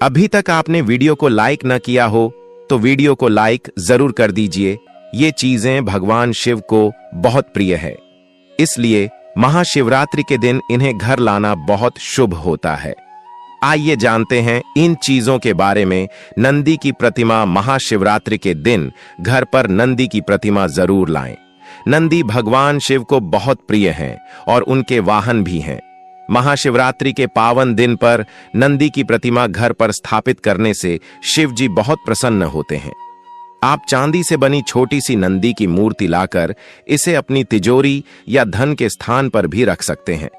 अभी तक आपने वीडियो को लाइक न किया हो तो वीडियो को लाइक जरूर कर दीजिए। ये चीजें भगवान शिव को बहुत प्रिय है, इसलिए महाशिवरात्रि के दिन इन्हें घर लाना बहुत शुभ होता है। आइए जानते हैं इन चीजों के बारे में। नंदी की प्रतिमा महाशिवरात्रि के दिन घर पर नंदी की प्रतिमा जरूर लाएं। नंदी भगवान शिव को बहुत प्रिय हैं और उनके वाहन भी हैं। महाशिवरात्रि के पावन दिन पर नंदी की प्रतिमा घर पर स्थापित करने से शिव जी बहुत प्रसन्न होते हैं। आप चांदी से बनी छोटी सी नंदी की मूर्ति लाकर इसे अपनी तिजोरी या धन के स्थान पर भी रख सकते हैं।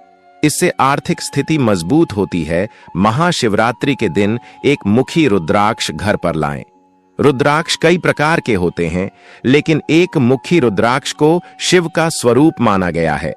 इससे आर्थिक स्थिति मजबूत होती है। महाशिवरात्रि के दिन एक मुखी रुद्राक्ष घर पर लाएं। रुद्राक्ष कई प्रकार के होते हैं, लेकिन एक मुखी रुद्राक्ष को शिव का स्वरूप माना गया है।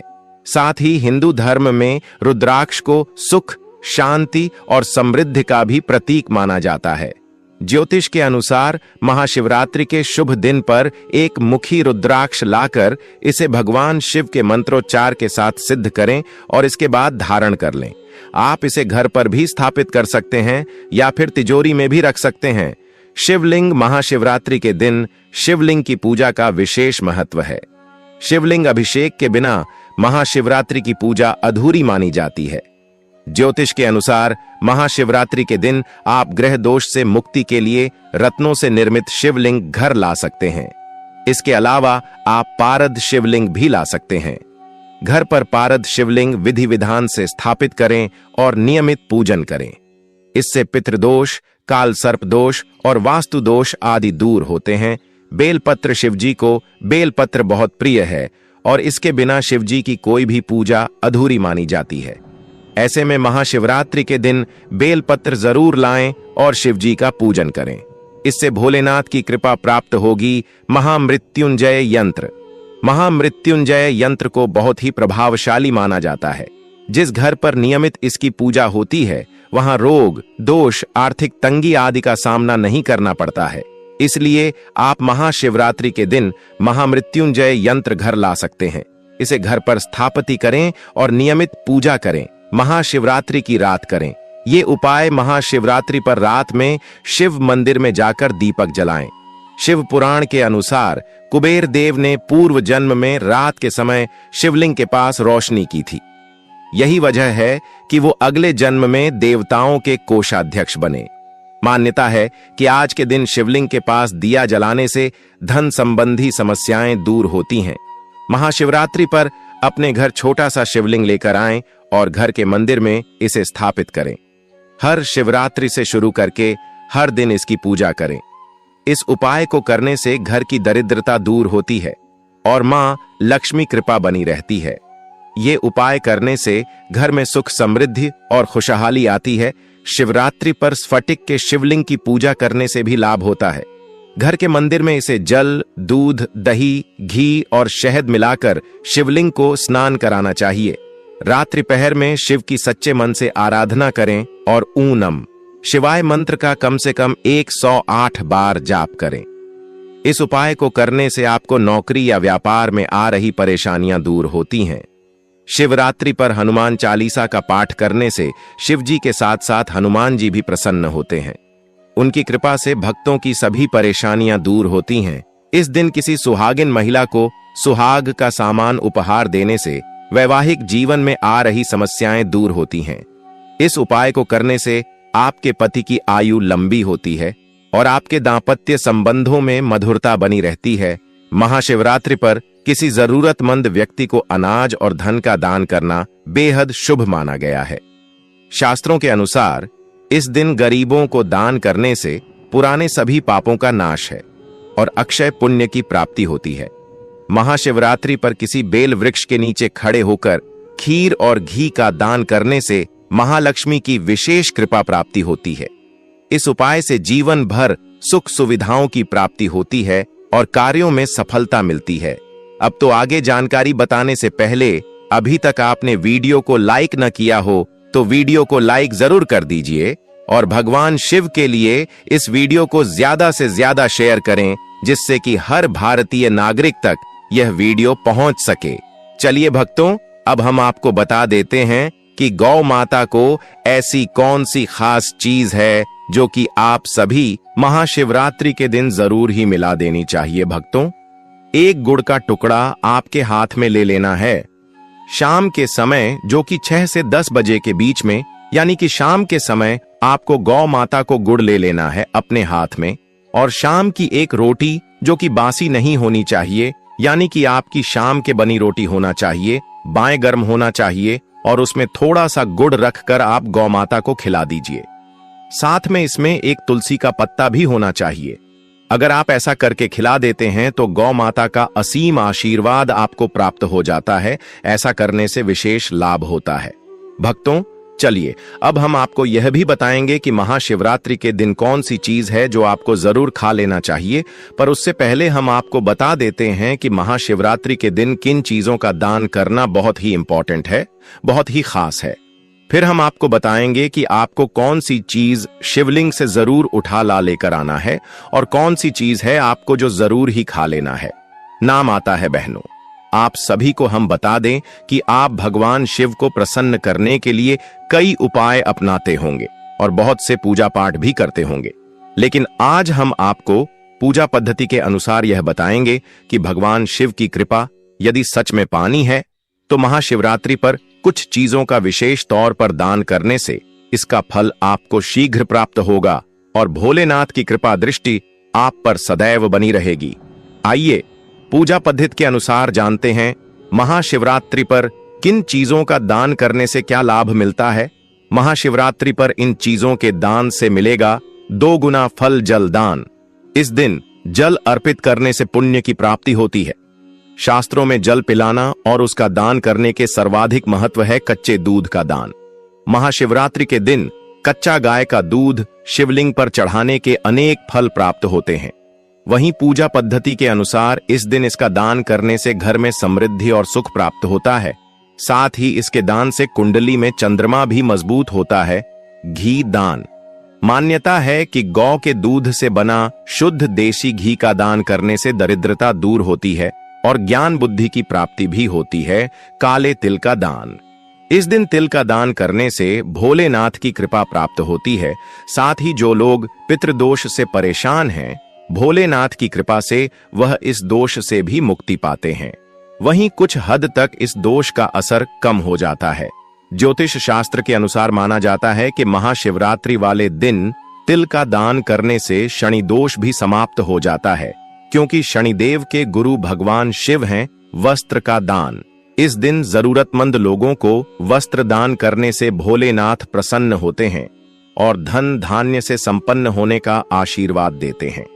साथ ही हिंदू धर्म में रुद्राक्ष को सुख, शांति और समृद्धि का भी प्रतीक माना जाता है। ज्योतिष के अनुसार महाशिवरात्रि के शुभ दिन पर एक मुखी रुद्राक्ष लाकर इसे भगवान शिव के मंत्रोच्चार के साथ सिद्ध करें और इसके बाद धारण कर लें। आप इसे घर पर भी स्थापित कर सकते हैं या फिर तिजोरी में भी रख सकते हैं। शिवलिंग महाशिवरात्रि के दिन शिवलिंग की पूजा का विशेष महत्व है। शिवलिंग अभिषेक के बिना महाशिवरात्रि की पूजा अधूरी मानी जाती है। ज्योतिष के अनुसार महाशिवरात्रि के दिन आप ग्रह दोष से मुक्ति के लिए रत्नों से निर्मित शिवलिंग घर ला सकते हैं। इसके अलावा आप पारद शिवलिंग भी ला सकते हैं। घर पर पारद शिवलिंग विधि विधान से स्थापित करें और नियमित पूजन करें। इससे पितृदोष, काल सर्प दोष और वास्तु दोष आदि दूर होते हैं। बेलपत्र शिवजी को बेलपत्र बहुत प्रिय है और इसके बिना शिवजी की कोई भी पूजा अधूरी मानी जाती है। ऐसे में महाशिवरात्रि के दिन बेलपत्र जरूर लाएं और शिवजी का पूजन करें। इससे भोलेनाथ की कृपा प्राप्त होगी। महामृत्युंजय यंत्र। महामृत्युंजय यंत्र को बहुत ही प्रभावशाली माना जाता है। जिस घर पर नियमित इसकी पूजा होती है वहां रोग, दोष, आर्थिक तंगी आदि का सामना नहीं करना पड़ता है। इसलिए आप महाशिवरात्रि के दिन महामृत्युंजय यंत्र घर ला सकते हैं। इसे घर पर स्थापित करें और नियमित पूजा करें। महाशिवरात्रि की रात करें। ये उपाय महाशिवरात्रि पर रात में शिव मंदिर में जाकर दीपक जलाएं। शिव पुराण के अनुसार कुबेर देव ने पूर्व जन्म में रात के समय शिवलिंग के पास रोशनी की थी। यही वजह है कि वो अगले जन्म में देवताओं के कोषाध्यक्ष बने। मान्यता है कि आज के दिन शिवलिंग के पास दिया जलाने से धन संबंधी समस्याएं दूर होती हैं। महाशिवरात्रि पर अपने घर छोटा सा शिवलिंग लेकर आएं और घर के मंदिर में इसे स्थापित करें। हर शिवरात्रि से शुरू करके हर दिन इसकी पूजा करें। इस उपाय को करने से घर की दरिद्रता दूर होती है और मां लक्ष्मी कृपा बनी रहती है। ये उपाय करने से घर में सुख, समृद्धि और खुशहाली आती है। शिवरात्रि पर स्फटिक के शिवलिंग की पूजा करने से भी लाभ होता है। घर के मंदिर में इसे जल, दूध, दही, घी और शहद मिलाकर शिवलिंग को स्नान कराना चाहिए। रात्रि पहर में शिव की सच्चे मन से आराधना करें और ऊनम शिवाय मंत्र का कम से कम 108 बार जाप करें। इस उपाय को करने से आपको नौकरी या व्यापार में आ रही परेशानियां दूर होती हैं। शिवरात्रि पर हनुमान चालीसा का पाठ करने से शिवजी के साथ साथ हनुमान जी भी प्रसन्न होते हैं। उनकी कृपा से भक्तों की सभी परेशानियां दूर होती हैं। इस दिन किसी सुहागिन महिला को सुहाग का सामान उपहार देने से वैवाहिक जीवन में आ रही समस्याएं दूर होती हैं। इस उपाय को करने से आपके पति की आयु लंबी होती है और आपके दांपत्य संबंधों में मधुरता बनी रहती है। महाशिवरात्रि पर किसी जरूरतमंद व्यक्ति को अनाज और धन का दान करना बेहद शुभ माना गया है। शास्त्रों के अनुसार इस दिन गरीबों को दान करने से पुराने सभी पापों का नाश है और अक्षय पुण्य की प्राप्ति होती है। महाशिवरात्रि पर किसी बेल वृक्ष के नीचे खड़े होकर खीर और घी का दान करने से महालक्ष्मी की विशेष कृपा प्राप्ति होती है। इस उपाय से जीवन भर सुख सुविधाओं की प्राप्ति होती है और कार्यों में सफलता मिलती है। अब तो आगे जानकारी बताने से पहले अभी तक आपने वीडियो को लाइक न किया हो तो वीडियो को लाइक जरूर कर दीजिए और भगवान शिव के लिए इस वीडियो को ज्यादा से ज्यादा शेयर करें, जिससे कि हर भारतीय नागरिक तक यह वीडियो पहुंच सके। चलिए भक्तों, अब हम आपको बता देते हैं कि गौ माता को ऐसी कौन सी खास चीज है जो कि आप सभी महाशिवरात्रि के दिन जरूर ही मिला देनी चाहिए। भक्तों, एक गुड़ का टुकड़ा आपके हाथ में ले लेना है। शाम के समय जो कि 6 से 10 बजे के बीच में, यानी कि शाम के समय आपको गौ माता को गुड़ ले लेना है अपने हाथ में, और शाम की एक रोटी जो कि बासी नहीं होनी चाहिए, यानी कि आपकी शाम के बनी रोटी होना चाहिए, बाएं गर्म होना चाहिए और उसमें थोड़ा सा गुड़ रखकर आप गौ माता को खिला दीजिए। साथ में इसमें एक तुलसी का पत्ता भी होना चाहिए। अगर आप ऐसा करके खिला देते हैं तो गौ माता का असीम आशीर्वाद आपको प्राप्त हो जाता है। ऐसा करने से विशेष लाभ होता है। भक्तों, चलिए अब हम आपको यह भी बताएंगे कि महाशिवरात्रि के दिन कौन सी चीज है जो आपको जरूर खा लेना चाहिए। पर उससे पहले हम आपको बता देते हैं कि महाशिवरात्रि के दिन किन चीजों का दान करना बहुत ही इंपॉर्टेंट है, बहुत ही खास है। फिर हम आपको बताएंगे कि आपको कौन सी चीज शिवलिंग से जरूर उठा ला लेकर आना है और कौन सी चीज है आपको जो जरूर ही खा लेना है। नाम आता है बहनों, आप सभी को हम बता दें कि आप भगवान शिव को प्रसन्न करने के लिए कई उपाय अपनाते होंगे और बहुत से पूजा पाठ भी करते होंगे, लेकिन आज हम आपको पूजा पद्धति के अनुसार यह बताएंगे कि भगवान शिव की कृपा यदि सच में पानी है तो महाशिवरात्रि पर कुछ चीजों का विशेष तौर पर दान करने से इसका फल आपको शीघ्र प्राप्त होगा और भोलेनाथ की कृपा दृष्टि आप पर सदैव बनी रहेगी। आइए पूजा पद्धति के अनुसार जानते हैं महाशिवरात्रि पर किन चीजों का दान करने से क्या लाभ मिलता है। महाशिवरात्रि पर इन चीजों के दान से मिलेगा 2 गुना फल जल दान। इस दिन जल अर्पित करने से पुण्य की प्राप्ति होती है। शास्त्रों में जल पिलाना और उसका दान करने के सर्वाधिक महत्व है कच्चे दूध का दान। महाशिवरात्रि के दिन कच्चा गाय का दूध शिवलिंग पर चढ़ाने के अनेक फल प्राप्त होते हैं। वहीं पूजा पद्धति के अनुसार इस दिन इसका दान करने से घर में समृद्धि और सुख प्राप्त होता है। साथ ही इसके दान से कुंडली में चंद्रमा भी मजबूत होता है। घी दान। मान्यता है कि गौ के दूध से बना शुद्ध देशी घी का दान करने से दरिद्रता दूर होती है और ज्ञान बुद्धि की प्राप्ति भी होती है। काले तिल का दान। इस दिन तिल का दान करने से भोलेनाथ की कृपा प्राप्त होती है। साथ ही जो लोग पितृदोष से परेशान हैं, भोलेनाथ की कृपा से वह इस दोष से भी मुक्ति पाते हैं। वहीं कुछ हद तक इस दोष का असर कम हो जाता है। ज्योतिष शास्त्र के अनुसार माना जाता है कि महाशिवरात्रि वाले दिन तिल का दान करने से शनि दोष भी समाप्त हो जाता है, क्योंकि शनिदेव के गुरु भगवान शिव हैं। वस्त्र का दान। इस दिन जरूरतमंद लोगों को वस्त्र दान करने से भोलेनाथ प्रसन्न होते हैं और धन धान्य से संपन्न होने का आशीर्वाद देते हैं।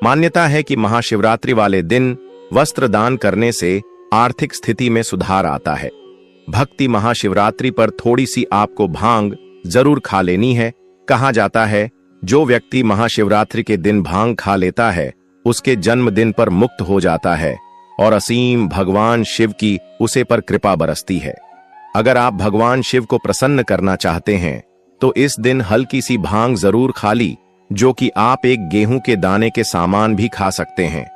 मान्यता है कि महाशिवरात्रि वाले दिन वस्त्र दान करने से आर्थिक स्थिति में सुधार आता है। भक्ति महाशिवरात्रि पर थोड़ी सी आपको भांग जरूर खा लेनी है। कहा जाता है जो व्यक्ति महाशिवरात्रि के दिन भांग खा लेता है उसके जन्मदिन पर मुक्त हो जाता है और असीम भगवान शिव की उसे पर कृपा बरसती है। अगर आप भगवान शिव को प्रसन्न करना चाहते हैं तो इस दिन हल्की सी भांग जरूर खा ली, जो कि आप एक गेहूं के दाने के सामान भी खा सकते हैं।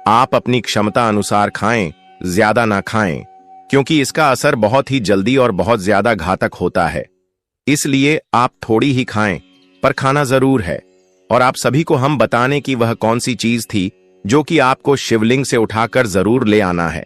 आप अपनी क्षमता अनुसार खाएं, ज्यादा ना खाएं, क्योंकि इसका असर बहुत ही जल्दी और बहुत ज्यादा घातक होता है। इसलिए आप थोड़ी ही खाएं, पर खाना जरूर है। और आप सभी को हम बताने की वह कौन सी चीज थी जो कि आपको शिवलिंग से उठाकर जरूर ले आना है,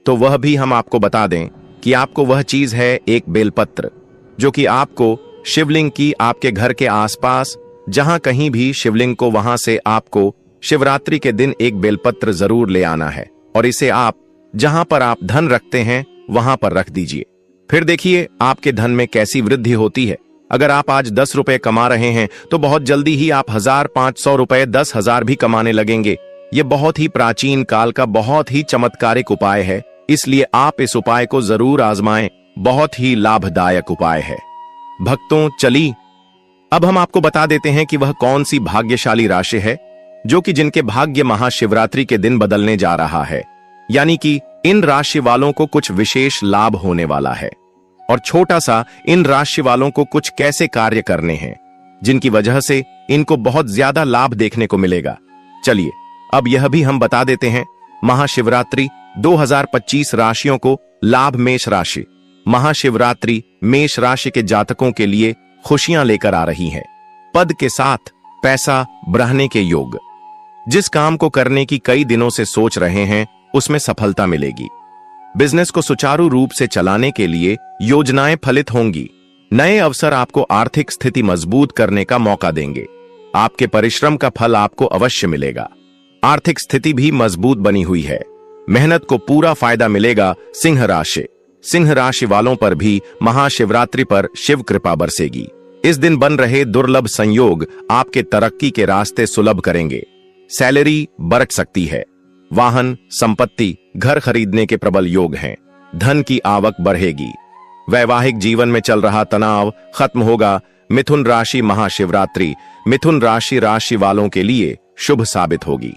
तो वह भी हम आपको बता दें कि आपको वह चीज है एक बेलपत्र, जो कि आपको शिवलिंग की आपके घर के आसपास जहां कहीं भी शिवलिंग को वहां से आपको शिवरात्रि के दिन एक बेलपत्र जरूर ले आना है और इसे आप जहां पर आप धन रखते हैं वहां पर रख दीजिए। फिर देखिए आपके धन में कैसी वृद्धि होती है। अगर आप आज 10 रुपए कमा रहे हैं तो बहुत जल्दी ही आप 1500 रुपए 10,000 भी कमाने लगेंगे। ये बहुत ही प्राचीन काल का बहुत ही चमत्कारिक उपाय है, इसलिए आप इस उपाय को जरूर आजमाएं। बहुत ही लाभदायक उपाय है। भक्तों चली अब हम आपको बता देते हैं कि वह कौन सी भाग्यशाली राशि है जो कि जिनके भाग्य महाशिवरात्रि के दिन बदलने जा रहा है। यानी कि इन राशि वालों को कुछ विशेष लाभ होने वाला है और छोटा सा इन राशि वालों को कुछ कैसे कार्य करने हैं जिनकी वजह से इनको बहुत ज्यादा लाभ देखने को मिलेगा। चलिए अब यह भी हम बता देते हैं। महाशिवरात्रि 2025 राशियों को लाभ। मेष राशि। महाशिवरात्रि मेष राशि के जातकों के लिए खुशियां लेकर आ रही है। पद के साथ पैसा बढ़ाने के योग। जिस काम को करने की कई दिनों से सोच रहे हैं उसमें सफलता मिलेगी। बिजनेस को सुचारू रूप से चलाने के लिए योजनाएं फलित होंगी। नए अवसर आपको आर्थिक स्थिति मजबूत करने का मौका देंगे। आपके परिश्रम का फल आपको अवश्य मिलेगा। आर्थिक स्थिति भी मजबूत बनी हुई है। मेहनत को पूरा फायदा मिलेगा। सिंह राशि। सिंह राशि वालों पर भी महाशिवरात्रि पर शिव कृपा बरसेगी। इस दिन बन रहे दुर्लभ संयोग आपके तरक्की के रास्ते सुलभ करेंगे। सैलरी बरक सकती है। वाहन, संपत्ति, घर खरीदने के प्रबल योग हैं। धन की आवक बढ़ेगी। वैवाहिक जीवन में चल रहा तनाव खत्म होगा। मिथुन राशि। महाशिवरात्रि मिथुन राशि वालों के लिए शुभ साबित होगी।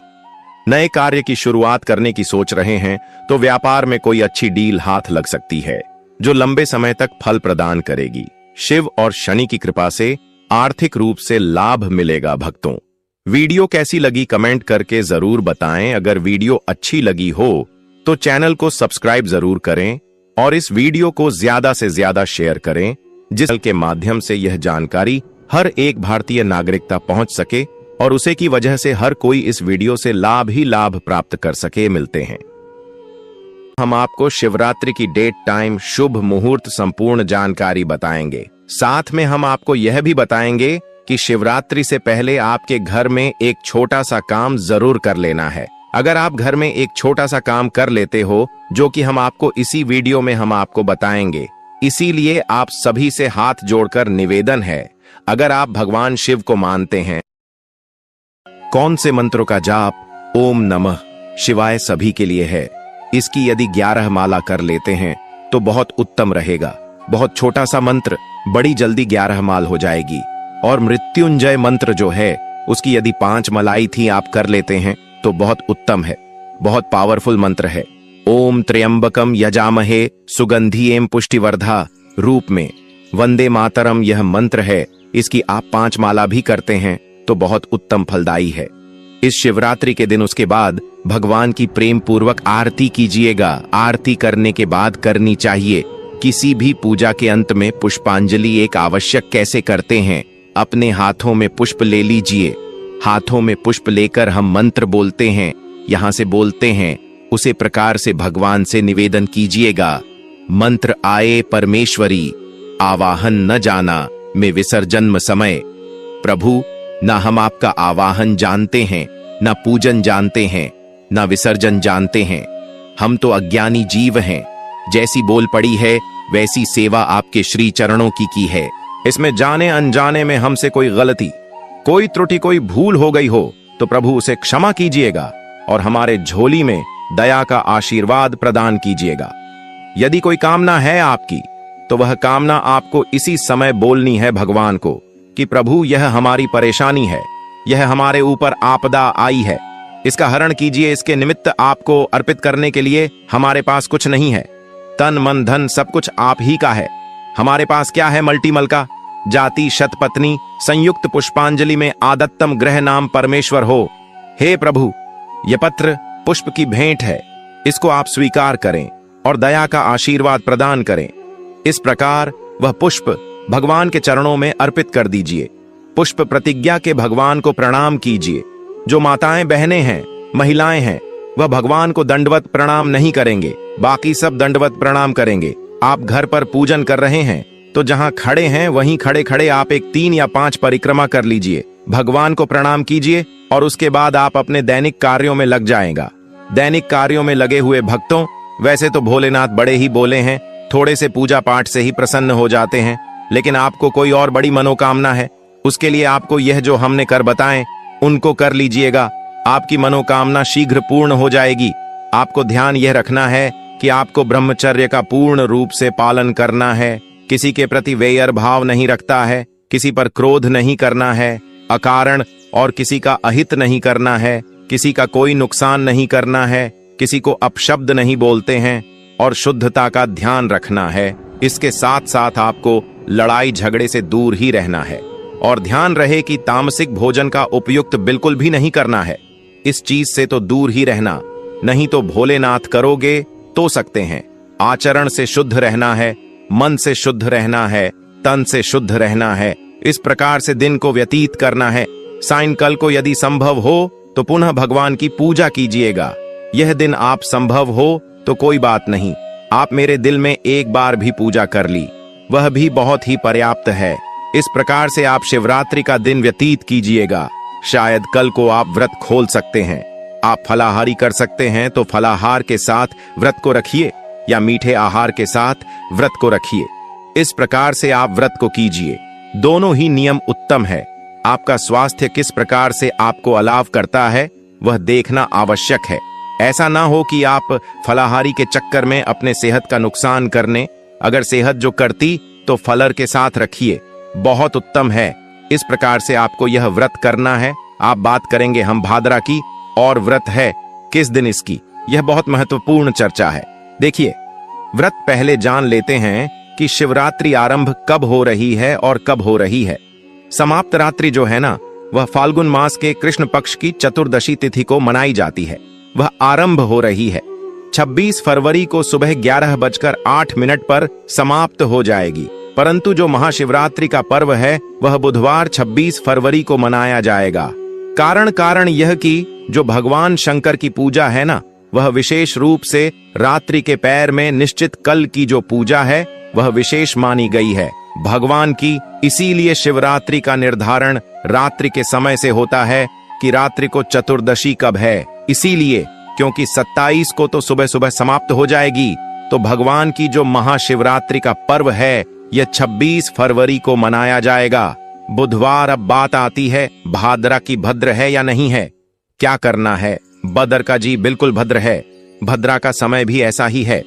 नए कार्य की शुरुआत करने की सोच रहे हैं तो व्यापार में कोई अच्छी डील हाथ लग सकती है जो लंबे समय तक फल प्रदान करेगी। शिव और शनि की कृपा से आर्थिक रूप से लाभ मिलेगा भक्तों। वीडियो कैसी लगी कमेंट करके जरूर बताएं। अगर वीडियो अच्छी लगी हो तो चैनल को सब्सक्राइब जरूर करें और इस वीडियो को ज्यादा से ज्यादा शेयर करें, जिसके माध्यम से यह जानकारी हर एक भारतीय नागरिक तक पहुंच सके और उसे की वजह से हर कोई इस वीडियो से लाभ ही लाभ प्राप्त कर सके। मिलते हैं। हम आपको शिवरात्रि की डेट, टाइम, शुभ मुहूर्त संपूर्ण जानकारी बताएंगे। साथ में हम आपको यह भी बताएंगे कि शिवरात्रि से पहले आपके घर में एक छोटा सा काम जरूर कर लेना है। अगर आप घर में एक छोटा सा काम कर लेते हो, जो कि हम आपको इसी वीडियो में हम आपको बताएंगे, इसीलिए आप सभी से हाथ जोड़कर निवेदन है, अगर आप भगवान शिव को मानते हैं, कौन से मंत्रों का जाप ओम नमः शिवाय सभी के लिए है, इसकी यदि 11 माला कर लेते हैं तो बहुत उत्तम रहेगा। बहुत छोटा सा मंत्र बड़ी जल्दी 11 माल हो जाएगी। और मृत्युंजय मंत्र जो है उसकी यदि 5 मलाई थी आप कर लेते हैं तो बहुत उत्तम है, बहुत पावरफुल मंत्र है। ओम त्र्यंबकम यजामहे सुगंधि एवं पुष्टिवर्धा रूप में वंदे मातरम यह मंत्र है, इसकी आप 5 माला भी करते हैं तो बहुत उत्तम फलदायी है। इस शिवरात्रि के दिन उसके बाद भगवान की प्रेम पूर्वक आरती कीजिएगा। आरती करने के बाद करनी चाहिए। किसी भी पूजा के अंत में पुष्पांजलि एक आवश्यक कैसे करते हैं, अपने हाथों में पुष्प ले लीजिए। हाथों में पुष्प लेकर हम मंत्र बोलते हैं, यहां से बोलते हैं, उसे प्रकार से भगवान से निवेदन कीजिएगा। मंत्र आए परमेश्वरी, आवाहन न जाना में विसर्जन समय। प्रभु, ना हम आपका आवाहन जानते हैं, ना पूजन जानते हैं, ना विसर्जन जानते हैं। हम तो अज्ञानी जीव हैं। जैसी बोल पड़ी है वैसी सेवा आपके श्री चरणों की है। इसमें जाने अनजाने में हमसे कोई गलती, कोई त्रुटि, कोई भूल हो गई हो तो प्रभु उसे क्षमा कीजिएगा और हमारे झोली में दया का आशीर्वाद प्रदान कीजिएगा। यदि कोई कामना है आपकी तो वह कामना आपको इसी समय बोलनी है भगवान को कि प्रभु यह हमारी परेशानी है, यह हमारे ऊपर आपदा आई है, इसका हरण कीजिए। इसके निमित्त आपको अर्पित करने के लिए हमारे पास कुछ नहीं है। तन मन धन सब कुछ आप ही का है। हमारे पास क्या है? मल्टीमल का जाति शतपत्नी संयुक्त पुष्पांजलि में आदत्तम ग्रह नाम परमेश्वर हो। हे प्रभु, यह पत्र पुष्प की भेंट है, इसको आप स्वीकार करें और दया का आशीर्वाद प्रदान करें। इस प्रकार वह पुष्प भगवान के चरणों में अर्पित कर दीजिए। पुष्प प्रतिज्ञा के भगवान को प्रणाम कीजिए। जो माताएं बहनें हैं, महिलाएं हैं, वह भगवान को दंडवत प्रणाम नहीं करेंगे, बाकी सब दंडवत प्रणाम करेंगे। आप घर पर पूजन कर रहे हैं तो जहां खड़े हैं वहीं खड़े खड़े आप एक 3 या 5 परिक्रमा कर लीजिए, भगवान को प्रणाम कीजिए और उसके बाद आप अपने दैनिक कार्यों में लग जाएगा। दैनिक कार्यों में लगे हुए भक्तों, वैसे तो भोलेनाथ बड़े ही बोले हैं, थोड़े से पूजा पाठ से ही प्रसन्न हो जाते हैं, लेकिन आपको कोई और बड़ी मनोकामना है, उसके लिए आपको यह जो हमने कर बताएं उनको कर लीजिएगा। आपकी मनोकामना शीघ्र पूर्ण हो जाएगी। आपको ध्यान यह रखना है कि आपको ब्रह्मचर्य का पूर्ण रूप से पालन करना है। किसी के प्रति वैर भाव नहीं रखता है, किसी पर क्रोध नहीं करना है अकारण, और किसी का अहित नहीं करना है, किसी का कोई नुकसान नहीं करना है, किसी को अपशब्द नहीं बोलते हैं और शुद्धता का ध्यान रखना है। इसके साथ साथ आपको लड़ाई झगड़े से दूर ही रहना है और ध्यान रहे कि तामसिक भोजन का उपयुक्त बिल्कुल भी नहीं करना है। इस चीज से तो दूर ही रहना, नहीं तो भोलेनाथ करोगे तो सकते हैं। आचरण से शुद्ध रहना है, मन से शुद्ध रहना है, तन से शुद्ध रहना है। इस प्रकार से दिन को व्यतीत करना है। सायंकाल को यदि संभव हो तो पुनः भगवान की पूजा कीजिएगा। यह दिन आप संभव हो तो कोई बात नहीं, आप मेरे दिल में एक बार भी पूजा कर ली, वह भी बहुत ही पर्याप्त है। इस प्रकार से आप शिवरात्रि का दिन व्यतीत कीजिएगा। शायद कल को आप व्रत खोल सकते हैं। आप फलाहारी कर सकते हैं तो फलाहार के साथ व्रत को रखिए या मीठे आहार के साथ व्रत को रखिए। इस प्रकार से आप व्रत को कीजिए। दोनों ही नियम उत्तम है। आपका स्वास्थ्य किस प्रकार से आपको अलाव करता है वह देखना आवश्यक है। ऐसा ना हो कि आप फलाहारी के चक्कर में अपने सेहत का नुकसान करने, अगर सेहत जो करती तो फलर के साथ रखिए, बहुत उत्तम है। इस प्रकार से आपको यह व्रत करना है। आप बात करेंगे हम भाद्रा की, और व्रत है किस दिन इसकी, यह बहुत महत्वपूर्ण चर्चा है। देखिए, व्रत पहले जान लेते हैं कि शिवरात्रि आरंभ कब हो रही है और कब हो रही है। समाप्त रात्रि जो है ना, वह फाल्गुन मास के कृष्ण पक्ष की चतुर्दशी तिथि को मनाई जाती है। वह आरंभ हो रही है 26 फरवरी को सुबह 11:08 पर समाप्त हो जाएगी। परंतु जो महाशिवरात्रि का पर्व है वह बुधवार 26 फरवरी को मनाया जाएगा। कारण यह कि जो भगवान शंकर की पूजा है ना, वह विशेष रूप से रात्रि के पैर में निश्चित कल की जो पूजा है वह विशेष मानी गई है भगवान की। इसीलिए शिवरात्रि का निर्धारण रात्रि के समय से होता है कि रात्रि को चतुर्दशी कब है। इसीलिए क्योंकि 27 को तो सुबह सुबह समाप्त हो जाएगी, तो भगवान की जो महाशिवरात्रि का पर्व है यह 26 फरवरी को मनाया जाएगा। बुधवार। अब बात आती है भाद्रा की भद्र है या नहीं है, क्या करना है। भद्र का जी बिल्कुल भद्र है। भद्रा का समय भी ऐसा ही है,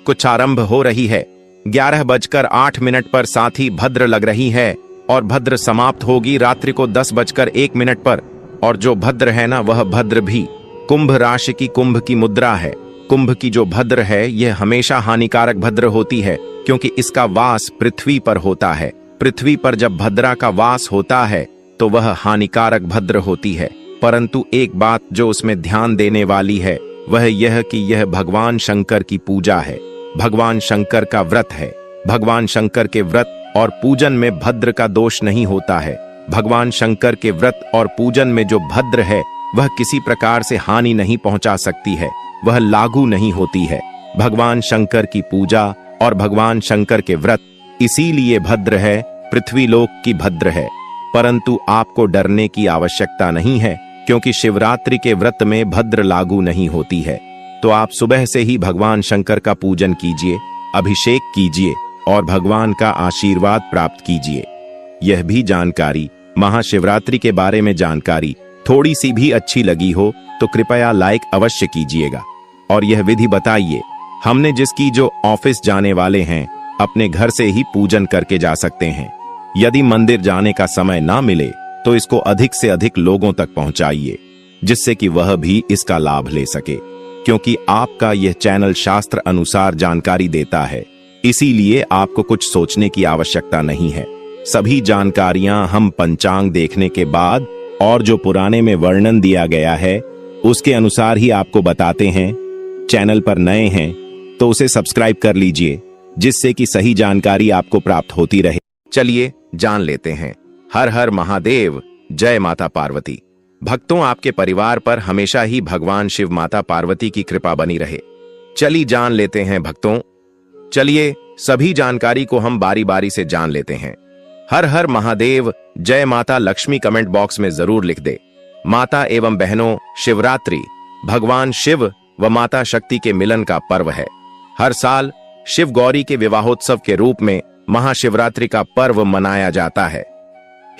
कुछ आरंभ हो रही है 11:08 पर, साथ ही भद्र लग रही है और भद्र समाप्त होगी रात्रि को 10:01 पर। और जो भद्र है ना, वह भद्र भी कुंभ राशि की कुंभ की मुद्रा है। कुंभ की जो भद्र है यह हमेशा हानिकारक भद्र होती है, क्योंकि इसका वास पृथ्वी पर होता है। पृथ्वी पर जब भद्रा का वास होता है तो वह हानिकारक भद्र होती है। परंतु एक बात जो उसमें ध्यान देने वाली है वह यह कि यह भगवान शंकर की पूजा है, भगवान शंकर का व्रत है। भगवान शंकर के व्रत और पूजन में भद्र का दोष नहीं होता है। भगवान शंकर के व्रत और पूजन में जो भद्र है वह किसी प्रकार से हानि नहीं पहुंचा सकती है, वह लागू नहीं होती है। भगवान शंकर की पूजा और भगवान शंकर के व्रत इसीलिए भद्र है, पृथ्वी लोक की भद्र है। परंतु आपको डरने की आवश्यकता नहीं है, क्योंकि शिवरात्रि के व्रत में भद्र लागू नहीं होती है। तो आप सुबह से ही भगवान शंकर का पूजन कीजिए, अभिषेक कीजिए और भगवान का आशीर्वाद प्राप्त कीजिए। यह भी जानकारी, महाशिवरात्रि के बारे में जानकारी थोड़ी सी भी अच्छी लगी हो तो कृपया लाइक अवश्य कीजिएगा और यह विधि बताइए। हमने जिसकी जो ऑफिस जाने वाले हैं अपने घर से ही पूजन करके जा सकते हैं। यदि मंदिर जाने का समय ना मिले तो इसको अधिक से अधिक लोगों तक पहुंचाइए, जिससे कि वह भी इसका लाभ ले सके। क्योंकि आपका यह चैनल शास्त्र अनुसार जानकारी देता है, इसीलिए आपको कुछ सोचने की आवश्यकता नहीं है। सभी जानकारियां हम पंचांग देखने के बाद और जो पुराने में वर्णन दिया गया है उसके अनुसार ही आपको बताते हैं। चैनल पर नए हैं तो उसे सब्सक्राइब कर लीजिए, जिससे कि सही जानकारी आपको प्राप्त होती रहे। चलिए जान लेते हैं। हर हर महादेव, जय माता पार्वती। भक्तों, आपके परिवार पर हमेशा ही भगवान शिव माता पार्वती की कृपा बनी रहे। चलिए जान लेते हैं भक्तों। चलिए सभी जानकारी को हम बारी बारी से जान लेते हैं। हर हर महादेव, जय माता लक्ष्मी कमेंट बॉक्स में जरूर लिख दे। माता एवं बहनों, शिवरात्रि भगवान शिव व माता शक्ति के मिलन का पर्व है। हर साल शिव गौरी के विवाहोत्सव के रूप में महाशिवरात्रि का पर्व मनाया जाता है।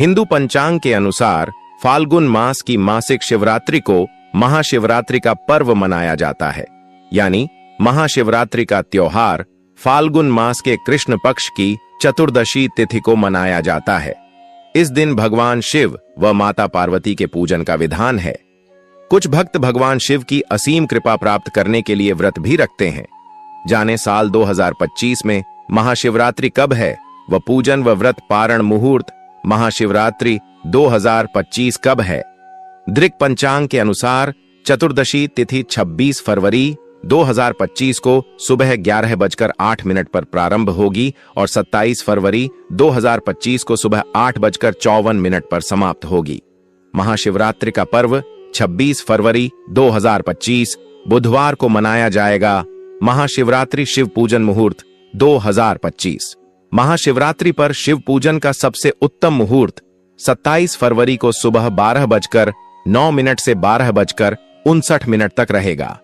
हिंदू पंचांग के अनुसार फाल्गुन मास की मासिक शिवरात्रि को महाशिवरात्रि का पर्व मनाया जाता है। यानी महाशिवरात्रि का त्योहार फाल्गुन मास के कृष्ण पक्ष की चतुर्दशी तिथि को मनाया जाता है। इस दिन भगवान शिव व माता पार्वती के पूजन का विधान है। कुछ भक्त भगवान शिव की असीम कृपा प्राप्त करने के लिए व्रत भी रखते हैं। जाने साल 2025 में महाशिवरात्रि कब है व पूजन व व्रत पारण मुहूर्त महाशिवरात्रि 2025 कब है। दृक पंचांग के अनुसार चतुर्दशी तिथि 26 फरवरी 2025 को सुबह 11:08 पर प्रारंभ होगी और 27 फरवरी 2025 को सुबह 8:54 पर समाप्त होगी। महाशिवरात्रि का पर्व 26 फरवरी 2025 बुधवार को मनाया जाएगा। महाशिवरात्रि शिव पूजन मुहूर्त 2025। महाशिवरात्रि पर शिव पूजन का सबसे उत्तम मुहूर्त 27 फरवरी को सुबह 12:09 से 12:59 तक रहेगा।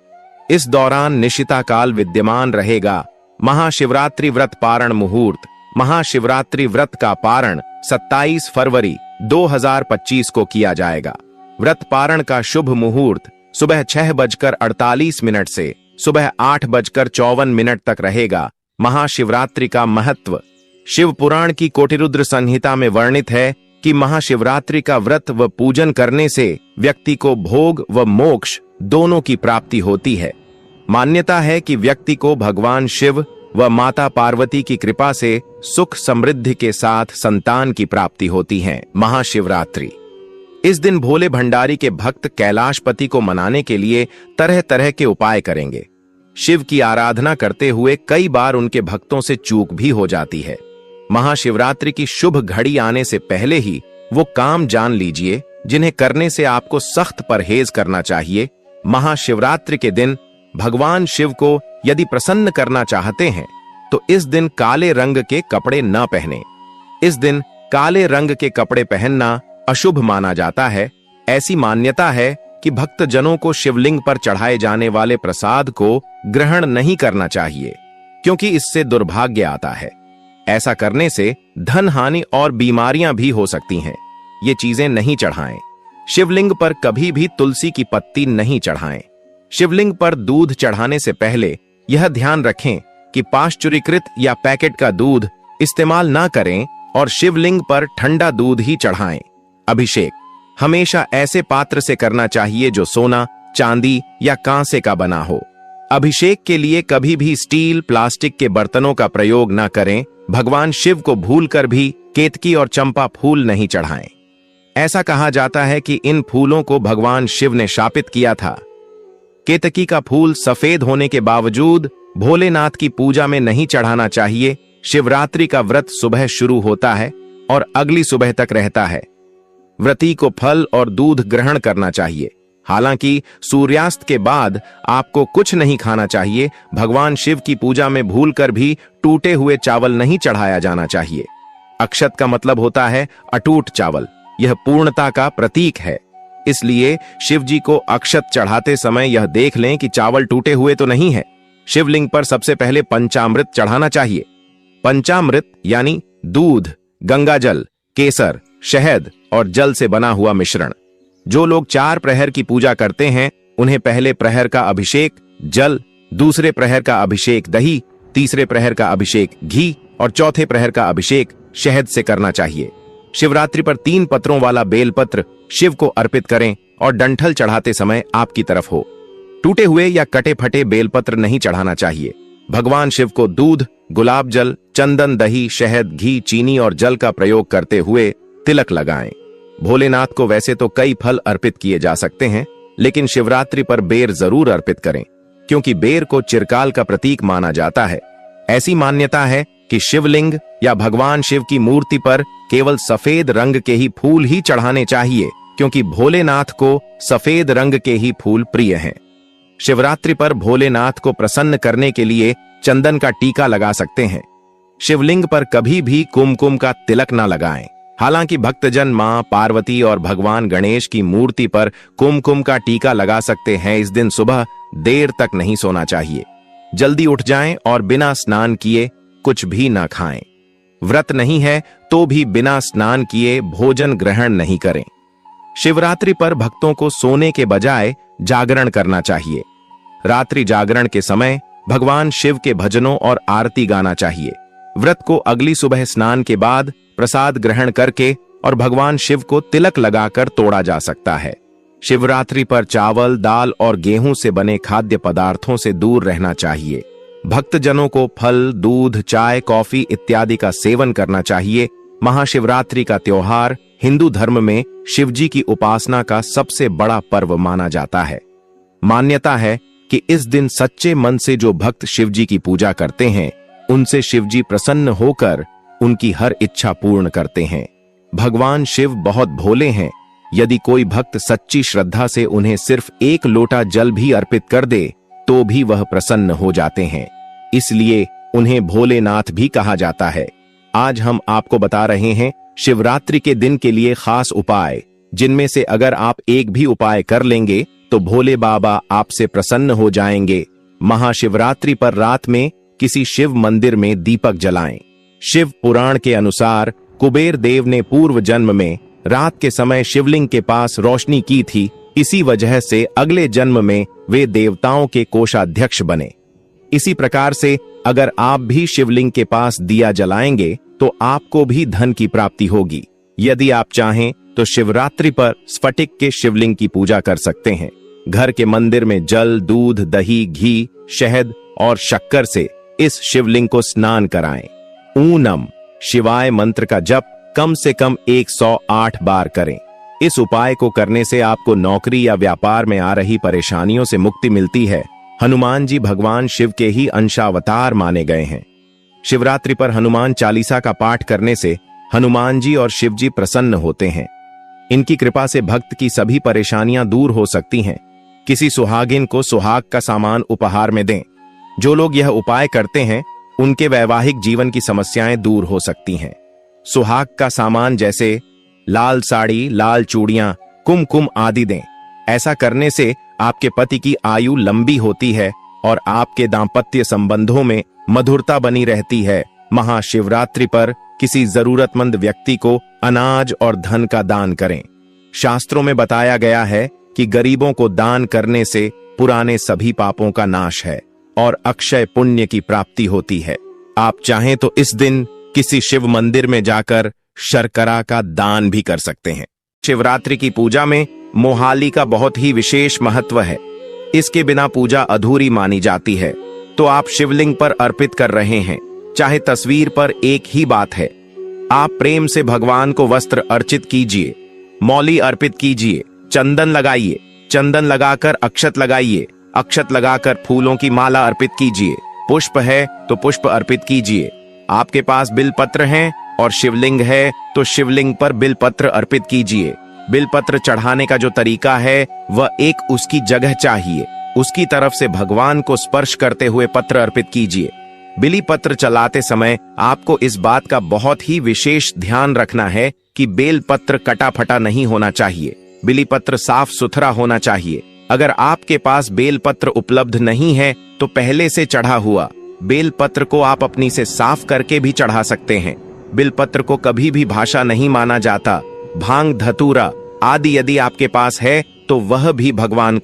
इस दौरान निशिता काल विद्यमान रहेगा। महाशिवरात्रि व्रत पारण मुहूर्त। महाशिवरात्रि व्रत का पारण 27 फरवरी 2025 को किया जाएगा। व्रत पारण का शुभ मुहूर्त सुबह 6:48 से सुबह 8:54 तक रहेगा। महाशिवरात्रि का महत्व। शिव पुराण की कोटिरुद्र संहिता में वर्णित है कि महाशिवरात्रि का व्रत व पूजन करने से व्यक्ति को भोग व मोक्ष दोनों की प्राप्ति होती है। मान्यता है कि व्यक्ति को भगवान शिव व माता पार्वती की कृपा से सुख समृद्धि के साथ संतान की प्राप्ति होती है। महाशिवरात्रि, इस दिन भोले भंडारी के भक्त कैलाशपति को मनाने के लिए तरह तरह के उपाय करेंगे। शिव की आराधना करते हुए कई बार उनके भक्तों से चूक भी हो जाती है। महाशिवरात्रि की शुभ घड़ी आने से पहले ही वो काम जान लीजिए जिन्हें करने से आपको सख्त परहेज करना चाहिए। महाशिवरात्रि के दिन भगवान शिव को यदि प्रसन्न करना चाहते हैं तो इस दिन काले रंग के कपड़े न पहने। इस दिन काले रंग के कपड़े पहनना अशुभ माना जाता है। ऐसी मान्यता है कि भक्तजनों को शिवलिंग पर चढ़ाए जाने वाले प्रसाद को ग्रहण नहीं करना चाहिए, क्योंकि इससे दुर्भाग्य आता है। ऐसा करने से धन हानि और बीमारियां भी हो सकती हैं। ये चीजें नहीं चढ़ाएं। शिवलिंग पर कभी भी तुलसी की पत्ती नहीं चढ़ाएं। शिवलिंग पर दूध चढ़ाने से पहले यह ध्यान रखें कि पाश्चुरीकृत या पैकेट का दूध इस्तेमाल ना करें और शिवलिंग पर ठंडा दूध ही चढ़ाएं। अभिषेक हमेशा ऐसे पात्र से करना चाहिए जो सोना, चांदी या कांसे का बना हो। अभिषेक के लिए कभी भी स्टील, प्लास्टिक के बर्तनों का प्रयोग न करें। भगवान शिव को भूलकर भी केतकी और चंपा फूल नहीं चढ़ाएं। ऐसा कहा जाता है कि इन फूलों को भगवान शिव ने शापित किया था। केतकी का फूल सफेद होने के बावजूद भोलेनाथ की पूजा में नहीं चढ़ाना चाहिए। शिवरात्रि का व्रत सुबह शुरू होता है और अगली सुबह तक रहता है। व्रती को फल और दूध ग्रहण करना चाहिए। हालांकि सूर्यास्त के बाद आपको कुछ नहीं खाना चाहिए। भगवान शिव की पूजा में भूलकर भी टूटे हुए चावल नहीं चढ़ाया जाना चाहिए। अक्षत का मतलब होता है अटूट चावल। यह पूर्णता का प्रतीक है। इसलिए शिव जी को अक्षत चढ़ाते समय यह देख लें कि चावल टूटे हुए तो नहीं है। शिवलिंग पर सबसे पहले पंचामृत चढ़ाना चाहिए। पंचामृत यानी दूध, गंगाजल, केसर, शहद और जल से बना हुआ मिश्रण। जो लोग 4 प्रहर की पूजा करते हैं उन्हें पहले प्रहर का अभिषेक जल, दूसरे प्रहर का अभिषेक दही, तीसरे प्रहर का अभिषेक घी और चौथे प्रहर का अभिषेक शहद से करना चाहिए। शिवरात्रि पर 3 पत्रों वाला बेलपत्र शिव को अर्पित करें और डंठल चढ़ाते समय आपकी तरफ हो। टूटे हुए या कटे फटे बेलपत्र नहीं चढ़ाना चाहिए। भगवान शिव को दूध, गुलाब जल, चंदन, दही, शहद, घी, चीनी और जल का प्रयोग करते हुए तिलक लगाएं। भोलेनाथ को वैसे तो कई फल अर्पित किए जा सकते हैं, लेकिन शिवरात्रि पर बेर जरूर अर्पित करें, क्योंकि बेर को चिरकाल का प्रतीक माना जाता है। ऐसी मान्यता है कि शिवलिंग या भगवान शिव की मूर्ति पर केवल सफेद रंग के ही फूल ही चढ़ाने चाहिए, क्योंकि भोलेनाथ को सफेद रंग के ही फूल प्रिय हैं। शिवरात्रि पर भोलेनाथ को प्रसन्न करने के लिए चंदन का टीका लगा सकते हैं। शिवलिंग पर कभी भी कुमकुम का तिलक न लगाएं। हालांकि भक्तजन मां पार्वती और भगवान गणेश की मूर्ति पर कुमकुम का टीका लगा सकते हैं। इस दिन सुबह देर तक नहीं सोना चाहिए। जल्दी उठ जाएं और बिना स्नान किए कुछ भी ना खाएं। व्रत नहीं है तो भी बिना स्नान किए भोजन ग्रहण नहीं करें। शिवरात्रि पर भक्तों को सोने के बजाय जागरण करना चाहिए। रात्रि जागरण के समय भगवान शिव के भजनों और आरती गाना चाहिए। व्रत को अगली सुबह स्नान के बाद प्रसाद ग्रहण करके और भगवान शिव को तिलक लगाकर तोड़ा जा सकता है। शिवरात्रि पर चावल, दाल और गेहूं से बने खाद्य पदार्थों से दूर रहना चाहिए। भक्तजनों को फल, दूध, चाय, कॉफी इत्यादि का सेवन करना चाहिए। महाशिवरात्रि का त्योहार हिंदू धर्म में शिवजी की उपासना का सबसे बड़ा पर्व माना जाता है। मान्यता है कि इस दिन सच्चे मन से जो भक्त शिवजी की पूजा करते हैं उनसे शिवजी प्रसन्न होकर उनकी हर इच्छा पूर्ण करते हैं। भगवान शिव बहुत भोले हैं। यदि कोई भक्त सच्ची श्रद्धा से उन्हें सिर्फ 1 लोटा जल भी अर्पित कर दे तो भी वह प्रसन्न हो जाते हैं। इसलिए उन्हें भोलेनाथ भी कहा जाता है। आज हम आपको बता रहे हैं शिवरात्रि के दिन के लिए खास उपाय, जिनमें से अगर आप एक भी उपाय कर लेंगे तो भोले बाबा आपसे प्रसन्न हो जाएंगे। महाशिवरात्रि पर रात में किसी शिव मंदिर में दीपक जलाएं। शिव पुराण के अनुसार कुबेर देव ने पूर्व जन्म में रात के समय शिवलिंग के पास रोशनी की थी। इसी वजह से अगले जन्म में वे देवताओं के कोषाध्यक्ष बने। इसी प्रकार से अगर आप भी शिवलिंग के पास दिया जलाएंगे तो आपको भी धन की प्राप्ति होगी। यदि आप चाहें तो शिवरात्रि पर स्फटिक के शिवलिंग की पूजा कर सकते हैं। घर के मंदिर में जल, दूध, दही, घी, शहद और शक्कर से इस शिवलिंग को स्नान कराएं। ऊनम शिवाय मंत्र का जप कम से कम 108 बार करें। इस उपाय को करने से आपको नौकरी या व्यापार में आ रही परेशानियों से मुक्ति मिलती है। हनुमान जी भगवान शिव के ही अंशावतार माने गए हैं। शिवरात्रि पर हनुमान चालीसा का पाठ करने से हनुमान जी और शिव जी प्रसन्न होते हैं। इनकी कृपा से भक्त की सभी परेशानियां दूर हो सकती हैं। किसी सुहागिन को सुहाग का सामान उपहार में दें। जो लोग यह उपाय करते हैं उनके वैवाहिक जीवन की समस्याएं दूर हो सकती हैं। सुहाग का सामान जैसे लाल साड़ी, लाल चूड़ियां, कुमकुम आदि दें। ऐसा करने से आपके पति की आयु लंबी होती है और आपके दांपत्य संबंधों में मधुरता बनी रहती है। महाशिवरात्रि पर किसी जरूरतमंद व्यक्ति को अनाज और धन का दान करें। शास्त्रों में बताया गया है कि गरीबों को दान करने से पुराने सभी पापों का नाश है और अक्षय पुण्य की प्राप्ति होती है। आप चाहें तो इस दिन किसी शिव मंदिर में जाकर शर्करा का दान भी कर सकते हैं। शिवरात्रि की पूजा में मोहाली का बहुत ही विशेष महत्व है। इसके बिना पूजा अधूरी मानी जाती है। तो आप शिवलिंग पर अर्पित कर रहे हैं, चाहे तस्वीर पर, एक ही बात है। आप प्रेम से भगवान को वस्त्र अर्चित कीजिए, मौली अर्पित कीजिए, चंदन लगाइए, चंदन लगाकर अक्षत लगाइए, अक्षत लगाकर फूलों की माला अर्पित कीजिए, पुष्प है तो पुष्प अर्पित कीजिए। आपके पास बिलपत्र हैं और शिवलिंग है तो शिवलिंग पर बिलपत्र अर्पित कीजिए। बिलपत्र चढ़ाने का जो तरीका है वह एक उसकी जगह चाहिए, उसकी तरफ से भगवान को स्पर्श करते हुए पत्र अर्पित कीजिए। बिली पत्र चलाते समय आपको इस बात का बहुत ही विशेष ध्यान रखना है कि बेल पत्र कटा फटा नहीं होना चाहिए। बिली पत्र साफ सुथरा होना चाहिए। अगर आपके पास बेल पत्र उपलब्ध नहीं है तो पहले से चढ़ा हुआ बेल पत्र को आप अपनी से साफ करके भी चढ़ा सकते हैं। बिलपत्र को कभी भी भाषा नहीं माना जाता। भांग, धतूरा आदि यदि आपके पास है तो वह भी भगवान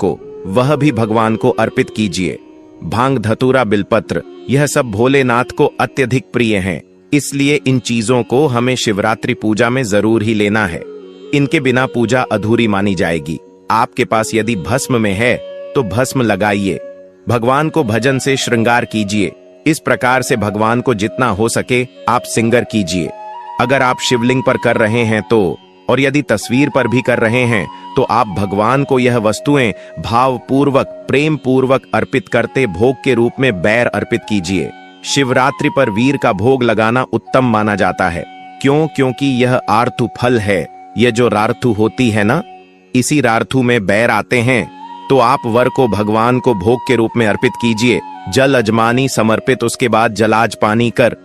को अर्पित कीजिए। भांग, धतूरा, बिलपत्र यह सब भोलेनाथ को अत्यधिक प्रिय हैं। इसलिए इन चीजों को हमें शिवरात्रि पूजा में जरूर ही लेना है। इनके बिना पूजा अधूरी मानी जाएगी। आपके पास यदि भस्म में है तो भस्म लगाइए। भगवान को भजन से श्रृंगार कीजिए। इस प्रकार से भगवान को जितना हो सके आप सिंगर कीजिए। अगर आप शिवलिंग पर कर रहे हैं तो, और यदि तस्वीर पर भी कर रहे हैं तो आप भगवान को यह वस्तुएं भावपूर्वक, प्रेम पूर्वक अर्पित करते भोग के रूप में बैर अर्पित कीजिए। शिवरात्रि पर वीर का भोग लगाना उत्तम माना जाता है। क्योंकि यह आर्थु फल है। यह जो रार्थु होती है ना, इसी रार्थु में बैर आते हैं। तो आप वर को भगवान को भोग के रूप में अर्पित कीजिए। जल अजमानी समर्पित, उसके बाद जलाज पानी कर।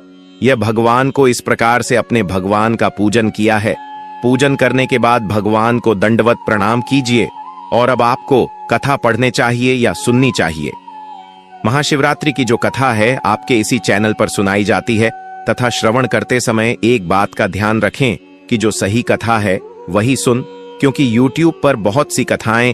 यह भगवान को इस प्रकार से अपने भगवान का पूजन किया है। पूजन करने के बाद भगवान को दंडवत प्रणाम कीजिए। और अब आपको कथा पढ़ने चाहिए या सुननी चाहिए। महाशिवरात्रि की जो कथा है आपके इसी चैनल पर सुनाई जाती है, तथा श्रवण करते समय एक बात का ध्यान रखें कि जो सही कथा है वही सुन, क्योंकि YouTube पर बहुत सी कथाएं